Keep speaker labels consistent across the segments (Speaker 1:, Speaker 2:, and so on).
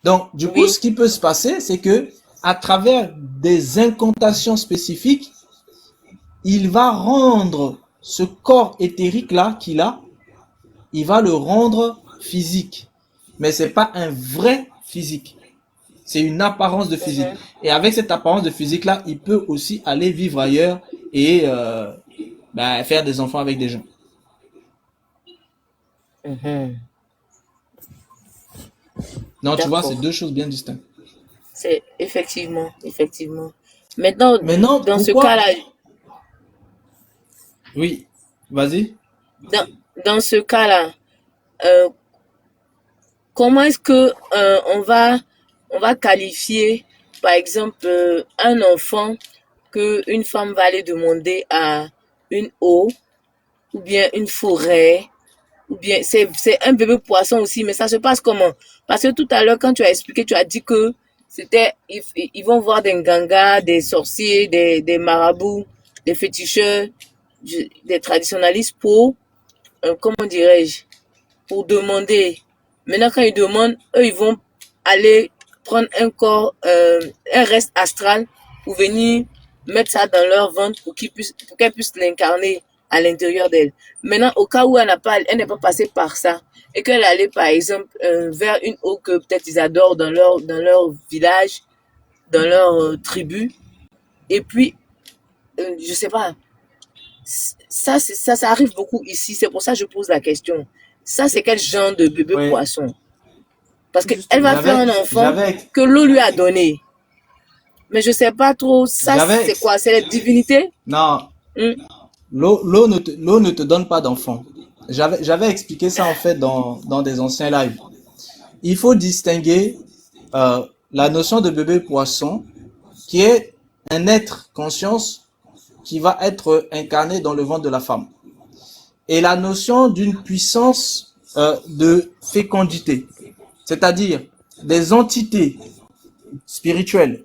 Speaker 1: Donc, du coup, ce
Speaker 2: Oui.
Speaker 1: qui peut se passer, c'est que à travers des incantations spécifiques, il va rendre ce corps éthérique-là qu'il a, il va le rendre physique. Mais c'est pas un vrai physique. C'est une apparence de physique.
Speaker 2: Mhm.
Speaker 1: Et avec cette apparence de physique-là, il peut aussi aller vivre ailleurs et faire des enfants avec des gens.
Speaker 2: Mhm.
Speaker 1: Non, tu vois, c'est
Speaker 2: D'accord.
Speaker 1: deux choses bien distinctes.
Speaker 2: C'est effectivement, effectivement. Maintenant,
Speaker 1: Maintenant,
Speaker 2: dans ce
Speaker 1: pourquoi?
Speaker 2: cas-là,
Speaker 1: Oui, vas-y.
Speaker 2: dans, dans ce cas-là, euh, comment est-ce que on va qualifier, par exemple, un enfant que une femme va aller demander à une eau ou bien une forêt ou bien c'est un bébé poisson aussi, mais ça se passe comment? Parce que tout à l'heure, quand tu as expliqué, tu as dit que c'était ils vont voir des gangas, des sorciers, des marabouts, des féticheurs, des traditionalistes pour, comment dirais-je, pour demander. Maintenant, quand ils demandent, eux, ils vont aller prendre un corps, un reste astral pour venir mettre ça dans leur ventre pour qu'elle puisse l'incarner à l'intérieur d'elle. Maintenant, au cas où elle n'est pas passée par ça et qu'elle allait, par exemple, vers une eau que peut-être ils adorent dans leur village, dans leur tribu, et puis, je sais pas, ça arrive beaucoup ici. C'est pour ça que je pose la question. Ça, c'est quel genre de bébé
Speaker 1: Oui,
Speaker 2: poisson? Parce
Speaker 1: juste,
Speaker 2: qu'elle va faire un enfant que l'eau lui a donné. Mais je sais pas trop, ça
Speaker 1: j'avais,
Speaker 2: c'est quoi? C'est les divinités?
Speaker 1: non,
Speaker 2: Hmm.
Speaker 1: l'eau ne te donne pas d'enfant. J'avais expliqué ça en fait dans des anciens lives. Il faut distinguer la notion de bébé poisson, qui est un être conscience qui va être incarné dans le ventre de la femme, et la notion d'une puissance de fécondité, c'est-à-dire des entités spirituelles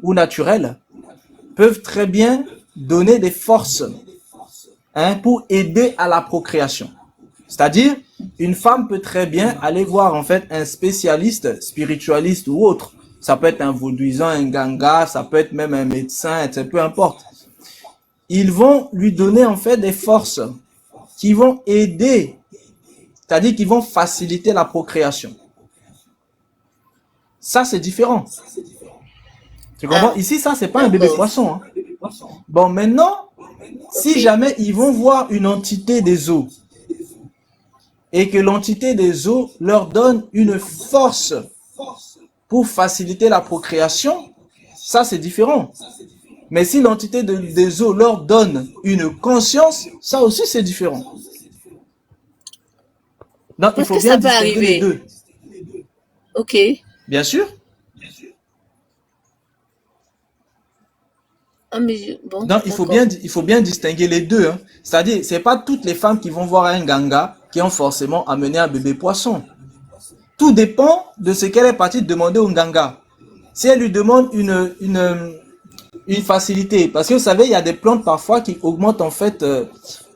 Speaker 1: ou naturelles peuvent très bien donner des forces, hein, pour aider à la procréation. C'est-à-dire, une femme peut très bien aller voir en fait un spécialiste, spiritualiste ou autre. Ça peut être un vaudouisant, un ganga, ça peut être même un médecin, etc., peu importe. Ils vont lui donner en fait des forces qui vont aider, c'est-à-dire qui vont faciliter la procréation. Ça, c'est différent. Tu comprends?
Speaker 2: Ah,
Speaker 1: Ici, ça, c'est pas un bébé
Speaker 2: d'accord.
Speaker 1: poisson, hein. Bon, maintenant,
Speaker 2: Ok.
Speaker 1: si jamais ils vont voir une entité des eaux et que l'entité des eaux leur donne une force pour faciliter la procréation, ça c'est différent. Mais si l'entité des eaux leur donne une conscience, ça aussi c'est différent. Donc il
Speaker 2: Parce
Speaker 1: faut
Speaker 2: que
Speaker 1: bien
Speaker 2: ça peut
Speaker 1: distinguer les
Speaker 2: arriver.
Speaker 1: deux.
Speaker 2: Ok.
Speaker 1: Bien sûr.
Speaker 2: Ah, mais bon,
Speaker 1: Donc
Speaker 2: d'accord.
Speaker 1: il faut bien distinguer les deux, hein. C'est-à-dire, c'est pas toutes les femmes qui vont voir un ganga qui ont forcément amené un bébé poisson. Tout dépend de ce qu'elle est partie demander au ganga. Si elle lui demande une facilité. Parce que vous savez, il y a des plantes parfois qui augmentent en fait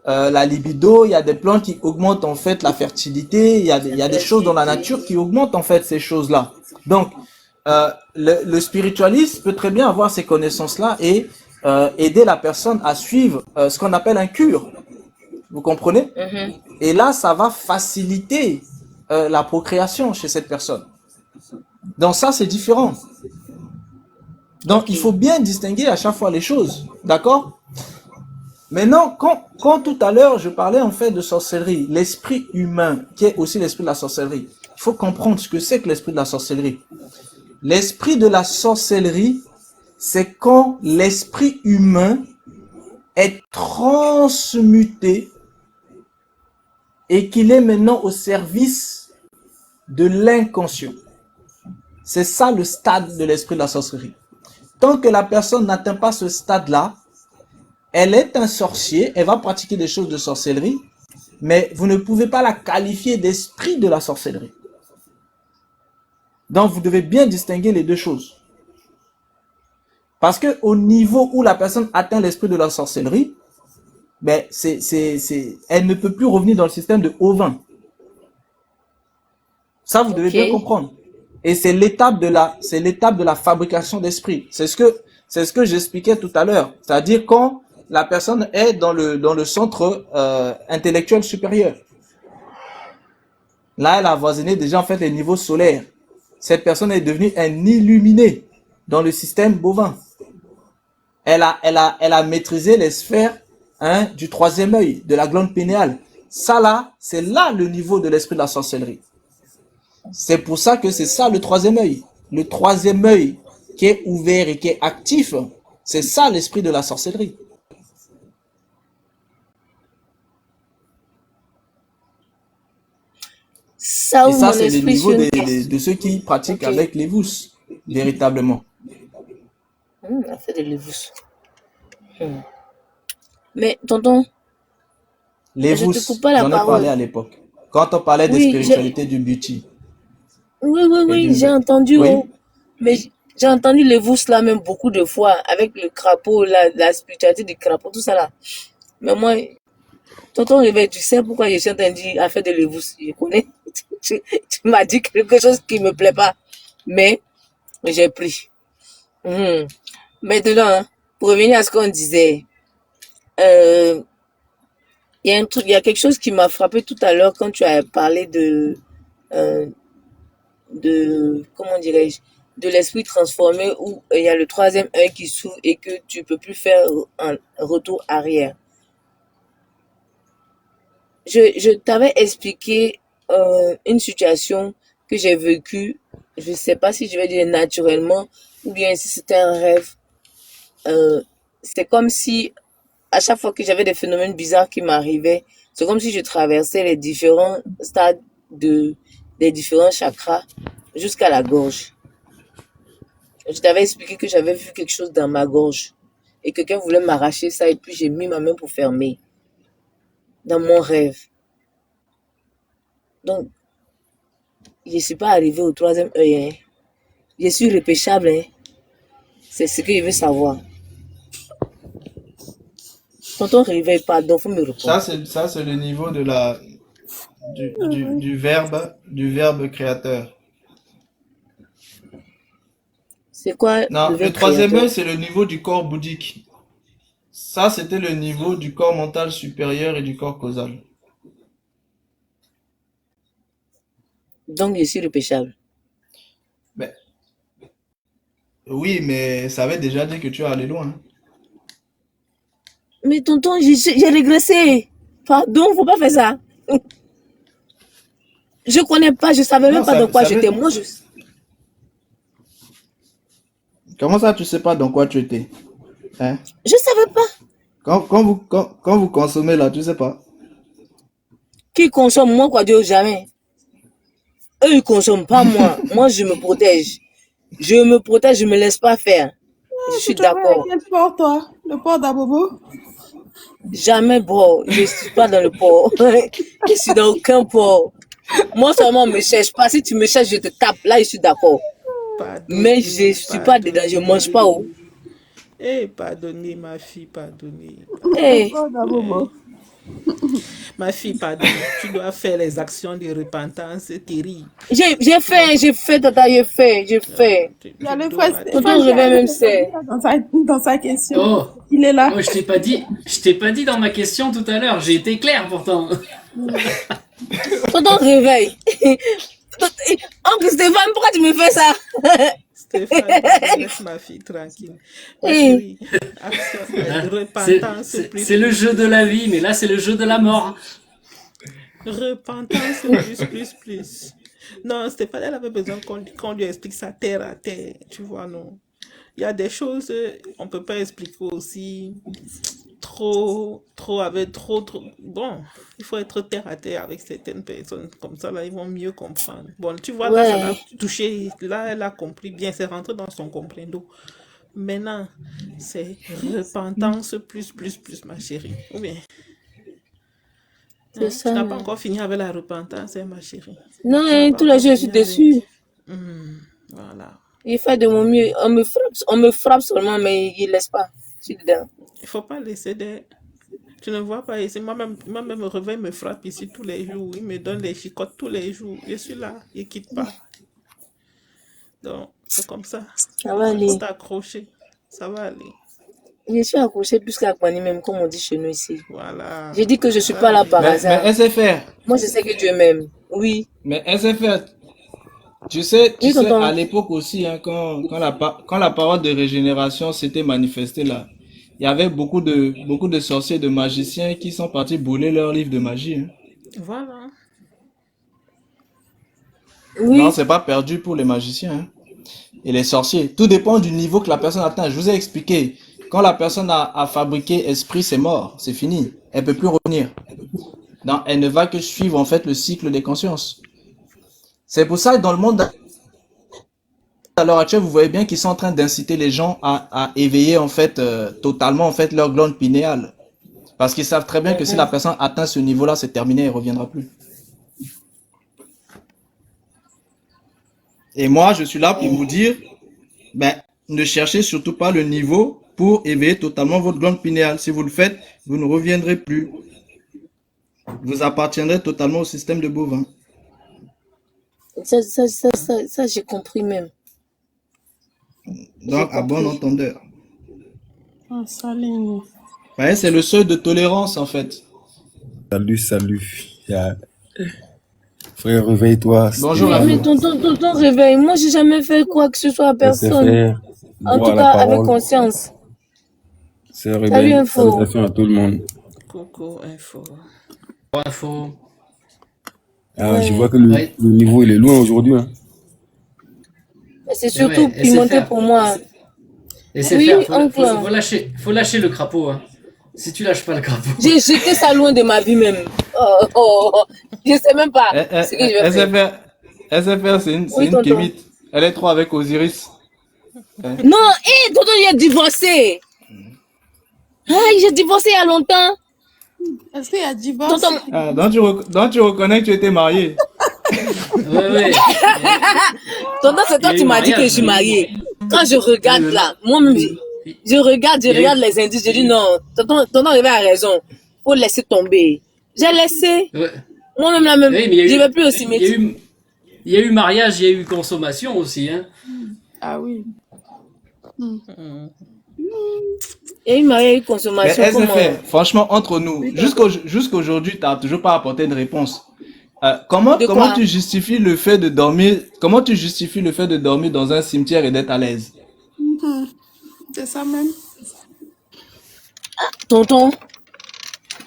Speaker 1: la libido, il y a des plantes qui augmentent en fait la fertilité, il
Speaker 2: La
Speaker 1: y a des choses dans la
Speaker 2: fertilité.
Speaker 1: nature qui augmentent en fait ces choses-là. Donc, le spiritualiste peut très bien avoir ces connaissances-là et aider la personne à suivre ce qu'on appelle un cure. Vous comprenez?
Speaker 2: Mhm.
Speaker 1: Et là, ça va faciliter la procréation chez cette personne. Donc ça, c'est différent. Donc,
Speaker 2: Ok.
Speaker 1: il faut bien distinguer à chaque fois les choses. D'accord? Maintenant, quand tout à l'heure je parlais en fait de sorcellerie, l'esprit humain, qui est aussi l'esprit de la sorcellerie, il faut comprendre ce que c'est que l'esprit de la sorcellerie. L'esprit de la sorcellerie, c'est quand l'esprit humain est transmuté et qu'il est maintenant au service de l'inconscient. C'est ça le stade de l'esprit de la sorcellerie. Tant que la personne n'atteint pas ce stade-là, elle est un sorcier, elle va pratiquer des choses de sorcellerie, mais vous ne pouvez pas la qualifier d'esprit de la sorcellerie. Donc vous devez bien distinguer les deux choses. Parce que au niveau où la personne atteint l'esprit de la sorcellerie, ben elle ne peut plus revenir dans le système de haut vin. Ça, vous devez
Speaker 2: Ok.
Speaker 1: bien comprendre. Et c'est l'étape de la fabrication d'esprit. C'est ce que j'expliquais tout à l'heure. C'est-à-dire quand la personne est dans le centre intellectuel supérieur. Là, elle a avoisiné déjà en fait les niveaux solaires. Cette personne est devenue un illuminé dans le système bovin. Elle a maîtrisé les sphères du troisième œil, de la glande pénéale. Ça là, c'est là le niveau de l'esprit de la sorcellerie. C'est pour ça que c'est ça le troisième œil. Le troisième œil qui est ouvert et qui est actif, c'est ça l'esprit de la sorcellerie.
Speaker 2: Ça
Speaker 1: Et
Speaker 2: ouvre
Speaker 1: ça,
Speaker 2: mon
Speaker 1: c'est le
Speaker 2: esprit
Speaker 1: niveau
Speaker 2: sur une question.
Speaker 1: de ceux qui pratiquent
Speaker 2: Ok.
Speaker 1: avec les vous, véritablement.
Speaker 2: On a fait de l'evous. Hmm. Mais tonton,
Speaker 1: Les
Speaker 2: je
Speaker 1: vous,
Speaker 2: te coupe pas la
Speaker 1: j'en ai parlé
Speaker 2: parole.
Speaker 1: à l'époque. Quand on parlait des
Speaker 2: Oui,
Speaker 1: spiritualités du beauty et
Speaker 2: oui,
Speaker 1: du...
Speaker 2: j'ai entendu,
Speaker 1: Oui,
Speaker 2: oh. Mais j'ai entendu l'evous là même beaucoup de fois avec le crapaud, la spiritualité du crapaud, tout ça là. Mais moi, tonton Réveil, tu sais pourquoi je suis en train de dire à faire de l'evous. Je connais. Tu m'as dit quelque chose qui me plaît pas. Mais j'ai pris. Hmm. Maintenant, hein, pour revenir à ce qu'on disait, euh, il y a un truc, il y a quelque chose qui m'a frappé tout à l'heure quand tu as parlé euh, comment dirais-je, de l'esprit transformé où il y a le troisième œil qui s'ouvre et que tu peux plus faire un retour arrière. Je t'avais expliqué une situation que j'ai vécue, je sais pas si je vais dire naturellement ou bien si c'était un rêve. Euh, c'est comme si à chaque fois que j'avais des phénomènes bizarres qui m'arrivaient, c'est comme si je traversais les différents stades des différents chakras jusqu'à la gorge. Je t'avais expliqué que j'avais vu quelque chose dans ma gorge et que quelqu'un voulait m'arracher ça et puis j'ai mis ma main pour fermer dans mon rêve. Donc, je ne suis pas arrivée au troisième œil. Hein. Je suis repêchable. Hein. C'est ce que je veux savoir. Tonton réveille, pardon, faut me répondre.
Speaker 1: ça, c'est le niveau de du verbe créateur.
Speaker 2: C'est quoi le
Speaker 1: Non, le
Speaker 2: verbe
Speaker 1: troisième
Speaker 2: créateur?
Speaker 1: œil, c'est le niveau du corps bouddhique. Ça, c'était le niveau du corps mental supérieur et du corps causal.
Speaker 2: Donc, je suis repêchable.
Speaker 1: Ben, oui, mais ça veut déjà dire que tu es allé loin.
Speaker 2: Mais tonton, j'ai régressé. Pardon, faut pas faire ça. Je connais pas, je savais même
Speaker 1: Non,
Speaker 2: pas dans quoi
Speaker 1: ça
Speaker 2: j'étais.
Speaker 1: veut...
Speaker 2: Moi,
Speaker 1: Comment ça, tu sais pas dans quoi tu étais? Hein?
Speaker 2: je savais pas.
Speaker 1: Quand vous consommez là, tu sais pas.
Speaker 2: Qui consomme moi, quoi, Dieu, jamais. Eux, ils consomment pas moi. Moi, je me protège. Je me protège, je me laisse pas faire. Je
Speaker 3: Tu
Speaker 2: suis
Speaker 3: travailles à
Speaker 2: d'accord.
Speaker 3: quel port, toi? Le port d'Abobo?
Speaker 2: Jamais, bro. Je suis pas dans le port. Je suis dans aucun port. Moi seulement, me cherche pas. Si tu me cherches, je te tape. Là, je suis d'accord. Mais je
Speaker 4: Pardonnez,
Speaker 2: suis pas dedans. Je mange pas. Oh.
Speaker 4: pardonnez. Eh, pardonnez, ma fille, pardonnez.
Speaker 3: Le
Speaker 2: Hey,
Speaker 3: port d'Abobo.
Speaker 4: Ma fille, pardonnez. Tu dois faire les actions de repentance terribles.
Speaker 2: j'ai fait, tata, j'ai fait.
Speaker 3: Il y a le
Speaker 4: dois...
Speaker 3: frère
Speaker 2: Tonton
Speaker 3: Stéphane qui a
Speaker 2: Réveil même
Speaker 3: répondu
Speaker 2: c'est.
Speaker 3: dans sa question.
Speaker 5: Oh,
Speaker 3: Il est là.
Speaker 5: oh, je t'ai pas dit dans ma question tout à l'heure. J'ai été clair pourtant.
Speaker 2: Tonton Réveil. Oncle Stéphane, pourquoi tu me fais ça?
Speaker 4: Stéphane, pardon, laisse ma fille tranquille. Ma
Speaker 2: Hey,
Speaker 4: chérie, action,
Speaker 5: Hein,
Speaker 4: repentance plus,
Speaker 5: c'est le jeu de la vie, mais là c'est le jeu de la mort.
Speaker 4: repentance plus. Non, Stéphane, elle avait besoin qu'on lui explique ça terre à terre, tu vois, non. Il y a des choses, on peut pas expliquer aussi trop. Bon, il faut être terre à terre avec certaines personnes, comme ça, là, ils vont mieux comprendre. Bon, tu vois, là, ça l'a
Speaker 2: ouais.
Speaker 4: touché, là, elle a compris bien, c'est rentré dans son comprendo. Maintenant, c'est repentance plus, ma chérie. Ou bien,
Speaker 2: C'est
Speaker 4: hein, tu
Speaker 2: ça.
Speaker 4: n'as pas encore fini avec la repentance, hein, ma chérie.
Speaker 2: Non,
Speaker 4: Tu n'as
Speaker 2: hein,
Speaker 4: pas
Speaker 2: tous les
Speaker 4: encore
Speaker 2: jours, je suis
Speaker 4: fini avec.
Speaker 2: déçue.
Speaker 4: Voilà.
Speaker 2: Il fait de mon mieux. On me frappe seulement, mais il laisse pas. Je suis dedans.
Speaker 4: Il faut pas laisser des... Tu ne vois pas ici, moi-même, me réveille, me frappe ici tous les jours. Il me donne les chicottes tous les jours. Je suis là, il quitte pas. Donc, c'est comme ça.
Speaker 2: Ça va
Speaker 4: Il faut
Speaker 2: aller.
Speaker 4: t'accrocher. Ça va aller.
Speaker 2: Je suis accrochée plus qu'à Kwani même, comme on dit chez nous ici.
Speaker 4: Voilà.
Speaker 2: J'ai dit que je suis
Speaker 4: Ça
Speaker 2: pas
Speaker 4: va
Speaker 2: là
Speaker 4: aller.
Speaker 2: par
Speaker 1: Mais
Speaker 2: hasard.
Speaker 1: SFR,
Speaker 2: Moi, je sais que Dieu m'aime. Oui.
Speaker 1: mais SFR, tu sais,
Speaker 2: Oui,
Speaker 1: à
Speaker 2: tonton.
Speaker 1: l'époque aussi, hein, quand la parole de régénération s'était manifestée là, il y avait beaucoup de sorciers, de magiciens qui sont partis brûler leurs livres de magie. Hein.
Speaker 4: Voilà.
Speaker 1: Non,
Speaker 2: Oui.
Speaker 1: c'est pas perdu pour les magiciens hein, et les sorciers. Tout dépend du niveau que la personne atteint. Je vous ai expliqué. Quand la personne a fabriqué esprit, c'est mort, c'est fini. Elle peut plus revenir. Non, elle ne va que suivre en fait le cycle des consciences. C'est pour ça que dans le monde à l'heure actuelle, vous voyez bien qu'ils sont en train d'inciter les gens à éveiller en fait totalement en fait leur glande pinéale. Parce qu'ils savent très bien que si la personne atteint ce niveau-là, c'est terminé, elle ne reviendra plus. Et moi, je suis là pour vous dire, ben, ne cherchez surtout pas le niveau pour éveiller totalement votre glande pinéale. Si vous le faites, vous ne reviendrez plus. Vous appartiendrez totalement au système de bovin.
Speaker 2: Ça, j'ai compris même.
Speaker 1: Donc, à bon entendeur.
Speaker 3: Ah, salut.
Speaker 1: Ouais, c'est le seuil de tolérance, en fait.
Speaker 6: Salut. Frère, réveille-toi.
Speaker 1: Bonjour à
Speaker 2: Mais
Speaker 1: vous.
Speaker 2: tonton, réveille. Moi, j'ai jamais fait quoi que ce soit à personne.
Speaker 6: SFR,
Speaker 2: En tout
Speaker 6: bois la
Speaker 2: cas, avec
Speaker 6: parole.
Speaker 2: conscience.
Speaker 6: C'est
Speaker 2: Salut,
Speaker 6: réveil.
Speaker 2: info.
Speaker 6: Salutations à tout le monde.
Speaker 4: Coucou, info.
Speaker 5: Info.
Speaker 6: Ah, je
Speaker 2: Ouais.
Speaker 6: vois que
Speaker 5: Ouais.
Speaker 6: le niveau, il est loin aujourd'hui. Hein.
Speaker 2: Mais c'est
Speaker 5: Et
Speaker 2: surtout
Speaker 5: ouais,
Speaker 2: pimenté
Speaker 5: SFR.
Speaker 2: pour moi.
Speaker 5: SFR,
Speaker 2: Oui,
Speaker 5: faut
Speaker 2: oncle.
Speaker 5: lâcher le crapaud. Hein. Si tu lâches pas le crapaud.
Speaker 2: J'ai jeté ça loin de ma vie même. Je sais même pas ce que je vais faire.
Speaker 1: SFR, c'est
Speaker 2: Oui,
Speaker 1: une
Speaker 2: tonton.
Speaker 1: kémite. Elle est trop avec Osiris. Hein.
Speaker 2: Non, tonton, il a divorcé. Ah, j'ai divorcé il y a longtemps.
Speaker 3: Est-ce qu'il y a divorce?
Speaker 2: Tonton,
Speaker 1: Ah, donc tu reconnais que tu étais marié.
Speaker 5: Ouais.
Speaker 2: tonton, c'est
Speaker 5: Il y
Speaker 2: toi
Speaker 5: a
Speaker 2: qui
Speaker 5: eu
Speaker 2: m'as dit que je
Speaker 5: mariage.
Speaker 2: suis mariée. Quand je regarde
Speaker 5: Oui,
Speaker 2: là, moi-même, je regarde
Speaker 5: Il y a eu-
Speaker 2: les indices. Je dis non, tonton avait raison. Faut laisser tomber. J'ai laissé.
Speaker 5: Ouais.
Speaker 2: Moi-même là même,
Speaker 5: Oui, mais
Speaker 2: je vais plus au
Speaker 5: il y a
Speaker 2: cimetière.
Speaker 5: il y a eu mariage, il y a eu consommation aussi. Hein.
Speaker 3: Ah oui.
Speaker 2: Il y a eu mariage, il y a eu
Speaker 1: Mais
Speaker 2: consommation. Comment?
Speaker 1: SFR, franchement, entre nous, jusqu'aujourd'hui, tu n'as toujours pas apporté une réponse. Comment
Speaker 2: De quoi?
Speaker 1: tu justifies le fait de dormir, comment tu justifies le fait de dormir dans un cimetière et d'être à l'aise?
Speaker 3: C'est ça même.
Speaker 2: Tonton,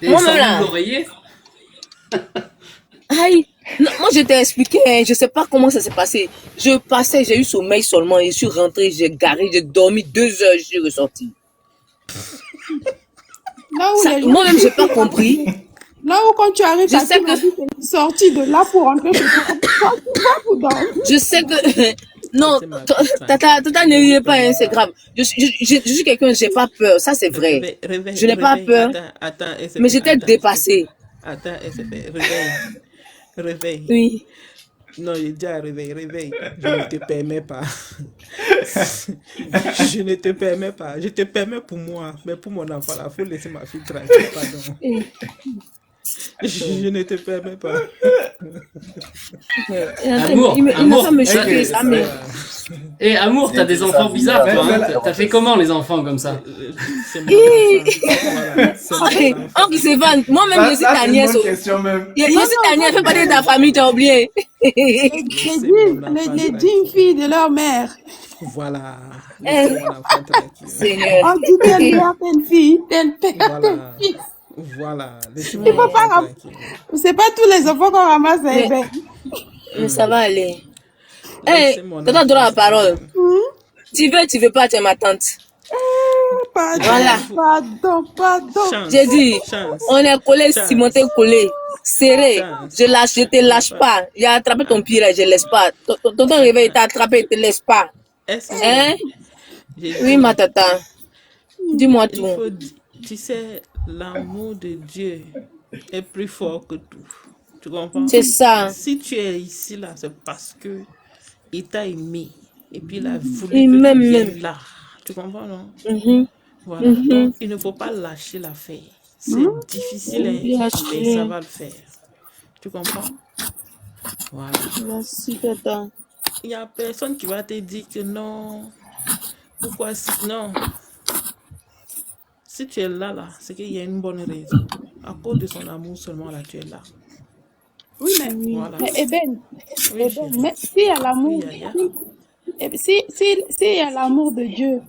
Speaker 5: Et
Speaker 2: moi-même
Speaker 5: sans
Speaker 2: là.
Speaker 5: l'oreiller.
Speaker 2: Aïe. Non, moi, je t'ai expliqué, hein, je sais pas comment ça s'est passé. Je passais, j'ai eu sommeil seulement, je suis rentré, j'ai garé, j'ai dormi 2 heures, je suis ressorti.
Speaker 3: Là où les gens.
Speaker 2: Moi-même, j'ai pas compris.
Speaker 3: Là où quand tu arrives,
Speaker 2: Je
Speaker 3: ta
Speaker 2: sais
Speaker 3: fille m'a
Speaker 2: que-
Speaker 3: dit que tu es sortie de là pour rentrer chez toi. Toi, tu vas pour dormir.
Speaker 2: Je sais que. Non,
Speaker 4: C'est ma petite
Speaker 2: tata, ne riez pas, hein, c'est grave. Je suis quelqu'un, j'ai pas peur, ça c'est vrai.
Speaker 4: Réveille,
Speaker 2: Je n'ai pas
Speaker 4: réveille.
Speaker 2: peur,
Speaker 4: Attends, SFR,
Speaker 2: mais j'étais
Speaker 4: attends,
Speaker 2: dépassée.
Speaker 4: Attends, SFR, réveille.
Speaker 2: Oui.
Speaker 4: Non, il dit réveille. Je ne te permets pas. Je ne te permets pas. Je te permets pour moi, mais pour mon enfant, il faut laisser ma fille tranquille. Pardon. Je ne te permets pas.
Speaker 5: Amour,
Speaker 2: Il n'a
Speaker 5: amour.
Speaker 2: pas me
Speaker 1: Ok.
Speaker 2: choquer, ça, mais.
Speaker 5: Et Amour, t'as des enfants bizarres, toi. Hein. T'as fait comment les enfants comme ça?
Speaker 4: C'est mon enfant. Voilà, c'est mon
Speaker 2: Ok,
Speaker 4: enfant.
Speaker 2: Oncle Sévan, moi-même, je suis ta
Speaker 1: c'est une
Speaker 2: nièce.
Speaker 1: bonne question même.
Speaker 2: Je suis ta nièce, fais partie de ta famille, t'as oublié.
Speaker 3: Les
Speaker 4: Laissez
Speaker 3: dignes,
Speaker 4: mon enfant
Speaker 3: les
Speaker 4: tranquille.
Speaker 3: dignes filles de leur mère.
Speaker 4: Voilà. Laissez mon enfant tranquille.
Speaker 2: Seigneur.
Speaker 3: On dit telle mère, telle fille, tel père, tel
Speaker 4: Voilà.
Speaker 3: fils.
Speaker 4: Voilà. Laissez
Speaker 3: Il
Speaker 4: mon
Speaker 3: faut pas
Speaker 4: enfant
Speaker 3: ram-
Speaker 4: tranquille.
Speaker 3: C'est pas tous les enfants qu'on ramasse à
Speaker 2: Mais-
Speaker 3: Hébert.
Speaker 2: Mais ça va aller.
Speaker 4: Laissez
Speaker 2: Eh,
Speaker 4: mon
Speaker 2: t'entends
Speaker 4: enfant
Speaker 2: la parole.
Speaker 4: tranquille.
Speaker 2: Tu veux pas, tu es ma tante.
Speaker 3: Pardon,
Speaker 2: Voilà.
Speaker 3: pardon.
Speaker 4: Chance.
Speaker 2: J'ai dit,
Speaker 4: Chance.
Speaker 2: on est collé,
Speaker 4: Chance.
Speaker 2: cimenté, collé, serré.
Speaker 4: Chance.
Speaker 2: Je te lâche pas. J'ai attrapé ton pied, là, je laisse pas. Ton réveil t'a attrapé, il te laisse pas.
Speaker 4: Est-ce que
Speaker 2: Hein?
Speaker 4: j'ai
Speaker 2: Oui,
Speaker 4: dit,
Speaker 2: ma tata. Dis-moi
Speaker 4: il
Speaker 2: tout.
Speaker 4: faut, tu sais, l'amour de Dieu est plus fort que tout. Tu comprends?
Speaker 2: C'est ça.
Speaker 4: Si tu es ici, là, c'est parce que il t'a aimé. Et puis il a voulu
Speaker 2: Il
Speaker 4: que
Speaker 2: m'aime
Speaker 4: tu viennes
Speaker 2: même.
Speaker 4: là. Tu comprends, non?
Speaker 2: Mhm.
Speaker 4: Voilà. Donc, il ne faut pas lâcher l'affaire. C'est difficile, hein, mais
Speaker 2: Lâcher.
Speaker 4: ça va le faire. Tu comprends? Voilà.
Speaker 2: Merci, tata.
Speaker 4: il y a personne qui va te dire que non. Pourquoi non? Si tu es là, c'est qu'il y a une bonne raison. À cause de son amour seulement, là, tu es là.
Speaker 3: Oui,
Speaker 4: Voilà.
Speaker 3: mais Eben,
Speaker 4: Oui, chérie.
Speaker 3: mais s'il y a l'amour,
Speaker 4: Oui, Yaya.
Speaker 3: s'il y a l'amour de Dieu,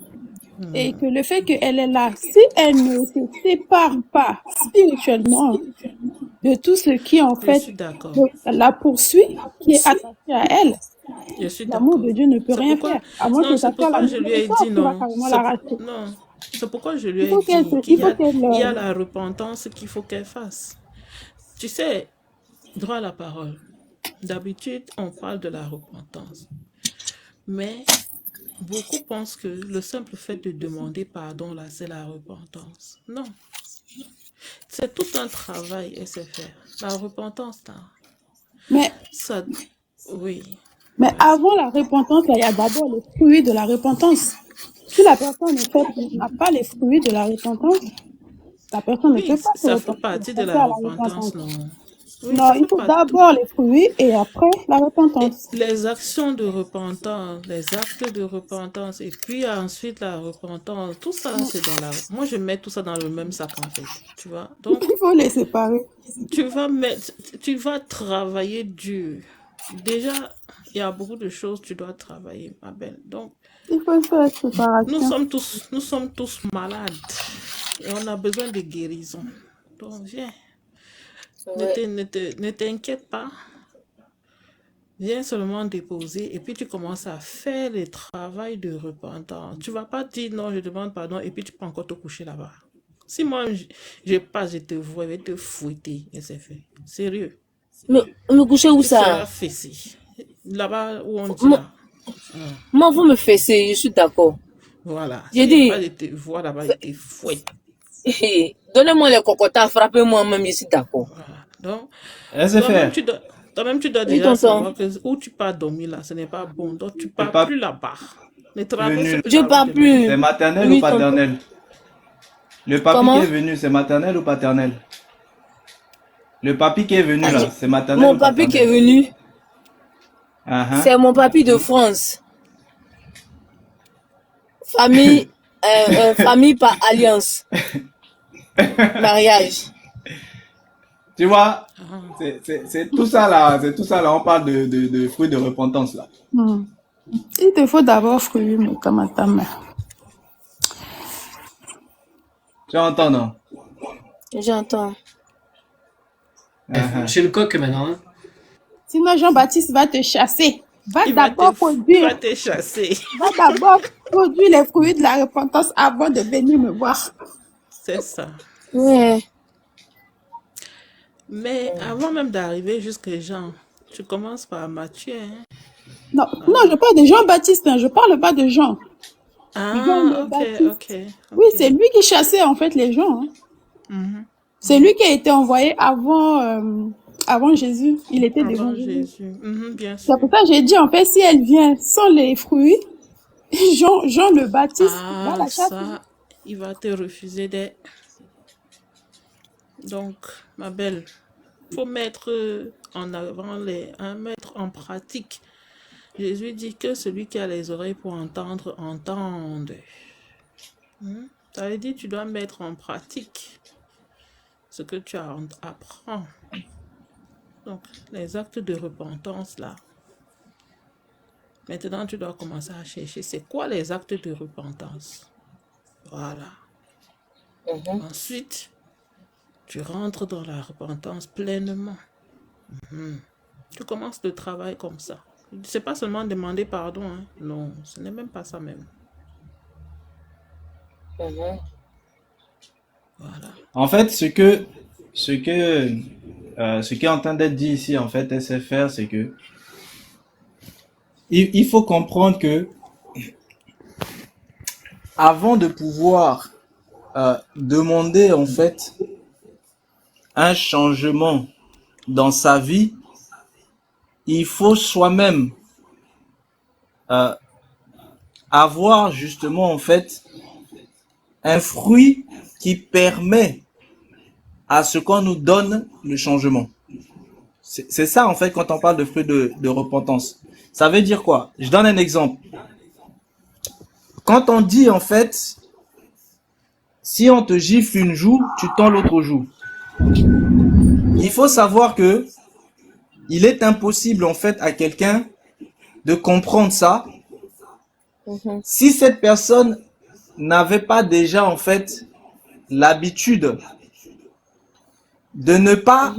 Speaker 3: et que le fait qu'elle est là, si elle ne se sépare pas spirituellement de tout ce qui, en
Speaker 4: Je
Speaker 3: fait,
Speaker 4: suis d'accord.
Speaker 3: la poursuit, qui est attaché à elle,
Speaker 4: Je suis
Speaker 3: l'amour
Speaker 4: d'accord.
Speaker 3: de Dieu ne peut
Speaker 4: C'est
Speaker 3: rien
Speaker 4: pourquoi,
Speaker 3: faire. À moins que
Speaker 4: non,
Speaker 3: ça
Speaker 4: c'est
Speaker 3: soit
Speaker 4: pourquoi je
Speaker 3: l'amour
Speaker 4: lui
Speaker 3: de
Speaker 4: ai
Speaker 3: toi
Speaker 4: dit
Speaker 3: qui va
Speaker 4: non.
Speaker 3: carrément l'arracher.
Speaker 4: Non, c'est pourquoi je lui
Speaker 3: Il
Speaker 4: ai
Speaker 3: faut qu'elle
Speaker 4: dit
Speaker 3: il faut qu'elle,
Speaker 4: il y a la repentance qu'il faut qu'elle fasse. Tu sais, droit à la parole. D'habitude, on parle de la repentance. Mais beaucoup pensent que le simple fait de demander pardon, là, c'est la repentance. Non. C'est tout un travail, SFR. La repentance, là,
Speaker 3: mais,
Speaker 4: ça... Oui.
Speaker 3: mais
Speaker 4: Vas-y.
Speaker 3: avant la repentance, il y a d'abord les fruits de la repentance. Si la personne, en fait, n'a pas les fruits de la repentance, la personne ne
Speaker 4: Oui,
Speaker 3: peut pas se
Speaker 4: ça fait
Speaker 3: repentir,
Speaker 4: partie de
Speaker 3: passer
Speaker 4: la
Speaker 3: à la
Speaker 4: repentance,
Speaker 3: repentance.
Speaker 4: non? Oui,
Speaker 3: Non,
Speaker 4: ça
Speaker 3: il
Speaker 4: fait
Speaker 3: faut
Speaker 4: partie.
Speaker 3: d'abord les fruits et après la
Speaker 4: Et
Speaker 3: repentance.
Speaker 4: les actions de repentance, les actes de repentance, et puis ensuite la repentance, tout ça, c'est dans la... Moi, je mets tout ça dans le même sac, en fait. Tu vois? Donc,
Speaker 3: Il faut les séparer.
Speaker 4: tu vas travailler dur. Déjà, il y a beaucoup de choses que tu dois travailler, ma belle. Donc,
Speaker 3: Il faut faire cette séparation.
Speaker 4: nous sommes tous malades et on a besoin de guérison. Donc, viens,
Speaker 2: Ouais.
Speaker 4: ne t'inquiète pas. Viens seulement déposer et puis tu commences à faire le travail de repentance. Tu vas pas dire non, je demande pardon et puis tu peux encore te coucher là-bas. Si moi je passe, je te vois, je vais te fouetter et c'est fait. Sérieux.
Speaker 2: Me coucher où
Speaker 4: Tu seras
Speaker 2: ça?
Speaker 4: fessé. Là-bas où on dit
Speaker 2: Moi,
Speaker 4: là.
Speaker 2: moi, vous me fessez, je suis d'accord.
Speaker 4: Voilà.
Speaker 2: J'ai
Speaker 4: Si je
Speaker 2: dit,
Speaker 4: passe, je te vois là-bas, je te fouette.
Speaker 2: donnez-moi les cocotas, frappez-moi même, je suis d'accord.
Speaker 4: Voilà. Donc,
Speaker 1: SFR,
Speaker 4: toi-même, tu dois
Speaker 2: Oui,
Speaker 4: déjà
Speaker 2: tonton.
Speaker 4: savoir que où tu pars dormir là, ce n'est pas bon. Donc, tu
Speaker 1: le
Speaker 4: pars
Speaker 1: pape
Speaker 4: plus là-bas. Ne traverse
Speaker 1: venu,
Speaker 4: plus
Speaker 2: Je
Speaker 4: la route
Speaker 2: pars
Speaker 4: de là-bas.
Speaker 1: c'est
Speaker 2: plus.
Speaker 1: maternel ou
Speaker 2: Oui, tonton.
Speaker 1: paternel? Le papy qui
Speaker 2: Comment?
Speaker 1: est venu, c'est maternel ou paternel? Le papy qui est venu
Speaker 2: Ah,
Speaker 1: là, c'est maternel
Speaker 2: mon
Speaker 1: ou
Speaker 2: papy qui est
Speaker 1: paternel?
Speaker 2: venu,
Speaker 1: Ah ah.
Speaker 2: c'est mon papy de France. Famille, famille par alliance, mariage.
Speaker 1: Tu vois,
Speaker 4: Ah.
Speaker 1: c'est tout ça là, c'est tout ça là, on parle de fruits de repentance là.
Speaker 3: Il te faut d'abord fruit, mais comme ta mère.
Speaker 1: Tu entends, non?
Speaker 2: J'entends.
Speaker 1: Ah ah.
Speaker 5: Chez le coq maintenant. Hein.
Speaker 3: Sinon, Jean-Baptiste va te chasser. Va
Speaker 4: Il
Speaker 3: d'abord
Speaker 4: va
Speaker 3: produire,
Speaker 4: te chasser.
Speaker 3: va d'abord produire les fruits de la repentance avant de venir me voir.
Speaker 4: C'est ça.
Speaker 2: Ouais.
Speaker 4: Mais avant même d'arriver jusqu'à Jean, tu commences par Matthieu. Hein?
Speaker 3: Non, non, je parle de Jean-Baptiste, hein, je parle pas de Jean. Jean
Speaker 4: Ah,
Speaker 3: le
Speaker 4: ok,
Speaker 3: Baptiste.
Speaker 4: ok.
Speaker 3: Oui, c'est lui qui chassait en fait les gens. Hein.
Speaker 4: Mhm.
Speaker 3: C'est lui qui a été envoyé avant Jésus. Il était devant
Speaker 4: Avant
Speaker 3: Jésus.
Speaker 4: Jésus. Mhm, bien
Speaker 3: C'est
Speaker 4: sûr.
Speaker 3: pour ça que j'ai dit, en fait, si elle vient sans les fruits, Jean le Baptiste va
Speaker 4: Ah,
Speaker 3: la chasser.
Speaker 4: ça, il va te refuser des... Donc, ma belle, faut mettre en avant mettre en pratique. Jésus dit que celui qui a les oreilles pour entendre, entende. Ça veut dire que tu dois mettre en pratique ce que tu apprends. Donc, les actes de repentance, là. Maintenant, tu dois commencer à chercher. C'est quoi les actes de repentance? Voilà. Ensuite, tu rentres dans la repentance pleinement. Tu commences le travail comme ça. C'est pas seulement demander pardon. Hein. Non, ce n'est même pas ça même. Voilà.
Speaker 1: En fait, ce qui est en train d'être dit ici, en fait, SFR, c'est que il faut comprendre que avant de pouvoir demander en fait un changement dans sa vie, il faut soi-même avoir justement en fait un fruit qui permet à ce qu'on nous donne le changement. C'est ça en fait quand on parle de fruit de repentance. Ça veut dire quoi? Je donne un exemple. Quand on dit en fait, si on te gifle une joue, tu tends l'autre joue. Il faut savoir que il est impossible en fait à quelqu'un de comprendre ça si cette personne n'avait pas déjà en fait l'habitude de ne pas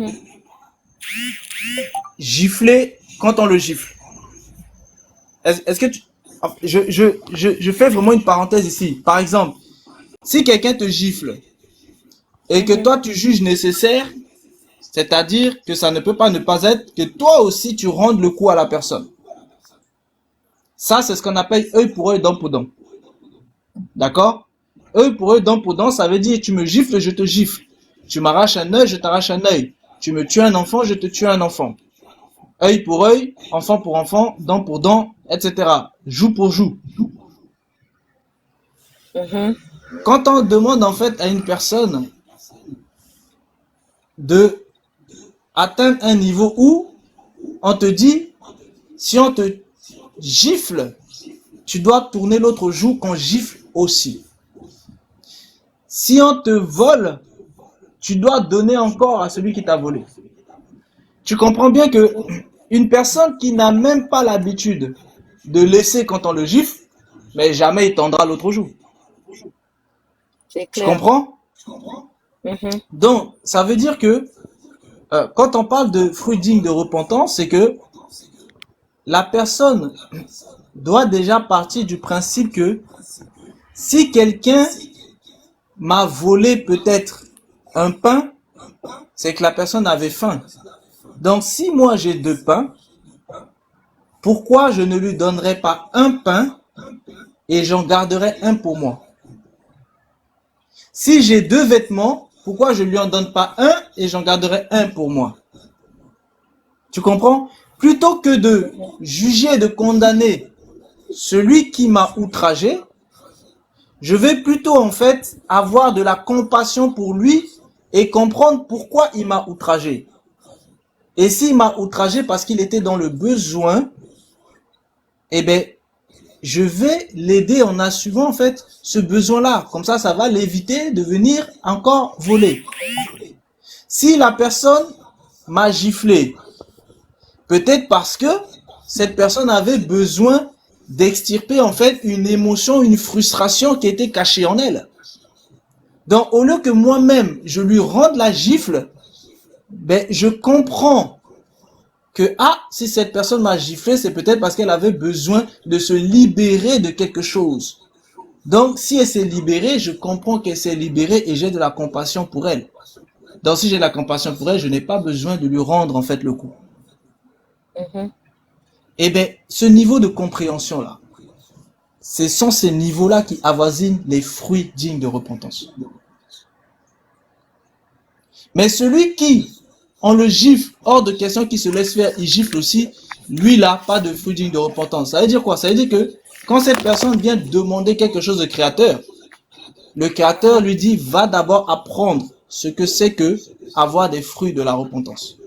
Speaker 1: gifler quand on le gifle. Est-ce que je fais vraiment une parenthèse ici. Par exemple, si quelqu'un te gifle et que toi tu juges nécessaire, c'est-à-dire que ça ne peut pas ne pas être que toi aussi tu rendes le coup à la personne. Ça, c'est ce qu'on appelle œil pour œil, dent pour dent. D'accord? Œil pour œil, dent pour dent, ça veut dire tu me gifles, je te gifle. Tu m'arraches un œil, je t'arrache un œil. Tu me tues un enfant, je te tue un enfant. Œil pour œil, enfant pour enfant, dent pour dent, etc. Joue pour joue. Quand on demande en fait à une personne de atteindre un niveau où on te dit, si on te gifle, tu dois tourner l'autre joue qu'on gifle aussi. Si on te vole, tu dois donner encore à celui qui t'a volé. Tu comprends bien que une personne qui n'a même pas l'habitude de laisser quand on le gifle, mais jamais il tendra l'autre joue.
Speaker 2: C'est
Speaker 1: Tu
Speaker 2: clair.
Speaker 1: comprends? Donc, ça veut dire que quand on parle de fruit digne de repentance, c'est que la personne doit déjà partir du principe que si quelqu'un m'a volé peut-être un pain, c'est que la personne avait faim. Donc, si moi j'ai 2 pains, pourquoi je ne lui donnerai pas un pain et j'en garderai un pour moi? Si j'ai 2 vêtements, pourquoi je lui en donne pas un et j'en garderai un pour moi? Tu comprends? Plutôt que de juger, de condamner celui qui m'a outragé, je vais plutôt en fait avoir de la compassion pour lui et comprendre pourquoi il m'a outragé. Et s'il m'a outragé parce qu'il était dans le besoin, eh bien, je vais l'aider en assumant en fait ce besoin-là. Comme ça va l'éviter de venir encore voler. Si la personne m'a giflé, peut-être parce que cette personne avait besoin d'extirper en fait une émotion, une frustration qui était cachée en elle. Donc, au lieu que moi-même, je lui rende la gifle, ben, je comprends que, si cette personne m'a giflé, c'est peut-être parce qu'elle avait besoin de se libérer de quelque chose. Donc, si elle s'est libérée, je comprends qu'elle s'est libérée et j'ai de la compassion pour elle. Donc, si j'ai de la compassion pour elle, je n'ai pas besoin de lui rendre, en fait, le coup. Eh bien, ce niveau de compréhension-là, ce sont ces niveaux-là qui avoisinent les fruits dignes de repentance. Mais celui qui, on le gifle, hors de question qu'il se laisse faire, il gifle aussi, lui là, pas de fruits dignes de repentance. Ça veut dire quoi? Ça veut dire que quand cette personne vient demander quelque chose au Créateur, le Créateur lui dit, va d'abord apprendre ce que c'est que avoir des fruits de la repentance.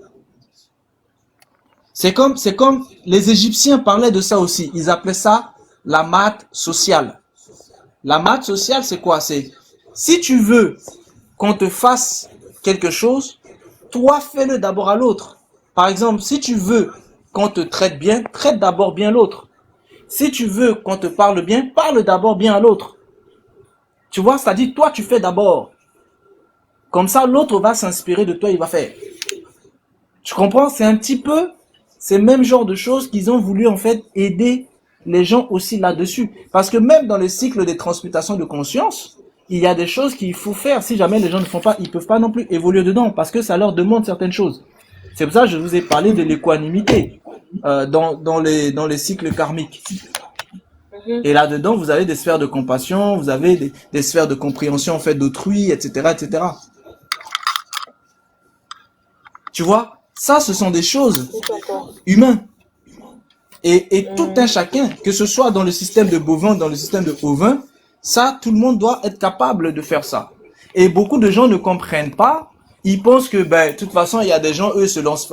Speaker 1: C'est comme les Égyptiens parlaient de ça aussi. Ils appelaient ça la maths sociale. La maths sociale, c'est quoi? C'est si tu veux qu'on te fasse quelque chose, toi fais-le d'abord à l'autre. Par exemple, si tu veux qu'on te traite bien, traite d'abord bien l'autre. Si tu veux qu'on te parle bien, parle d'abord bien à l'autre. Tu vois, ça dit toi tu fais d'abord. Comme ça, l'autre va s'inspirer de toi, il va faire. Tu comprends? C'est un petit peu ces mêmes genres de choses qu'ils ont voulu en fait aider les gens aussi là-dessus. Parce que même dans le cycle des transmutations de conscience, il y a des choses qu'il faut faire. Si jamais les gens ne font pas, ils peuvent pas non plus évoluer dedans parce que ça leur demande certaines choses. C'est pour ça que je vous ai parlé de l'équanimité dans les cycles karmiques. Et là-dedans, vous avez des sphères de compassion, vous avez des sphères de compréhension en fait d'autrui, etc., etc. Tu vois? Ça, ce sont des choses humaines. Et tout un chacun, que ce soit dans le système de bovin, dans le système de ovin, ça, tout le monde doit être capable de faire ça. Et beaucoup de gens ne comprennent pas. Ils pensent que, de toute façon, il y a des gens, eux,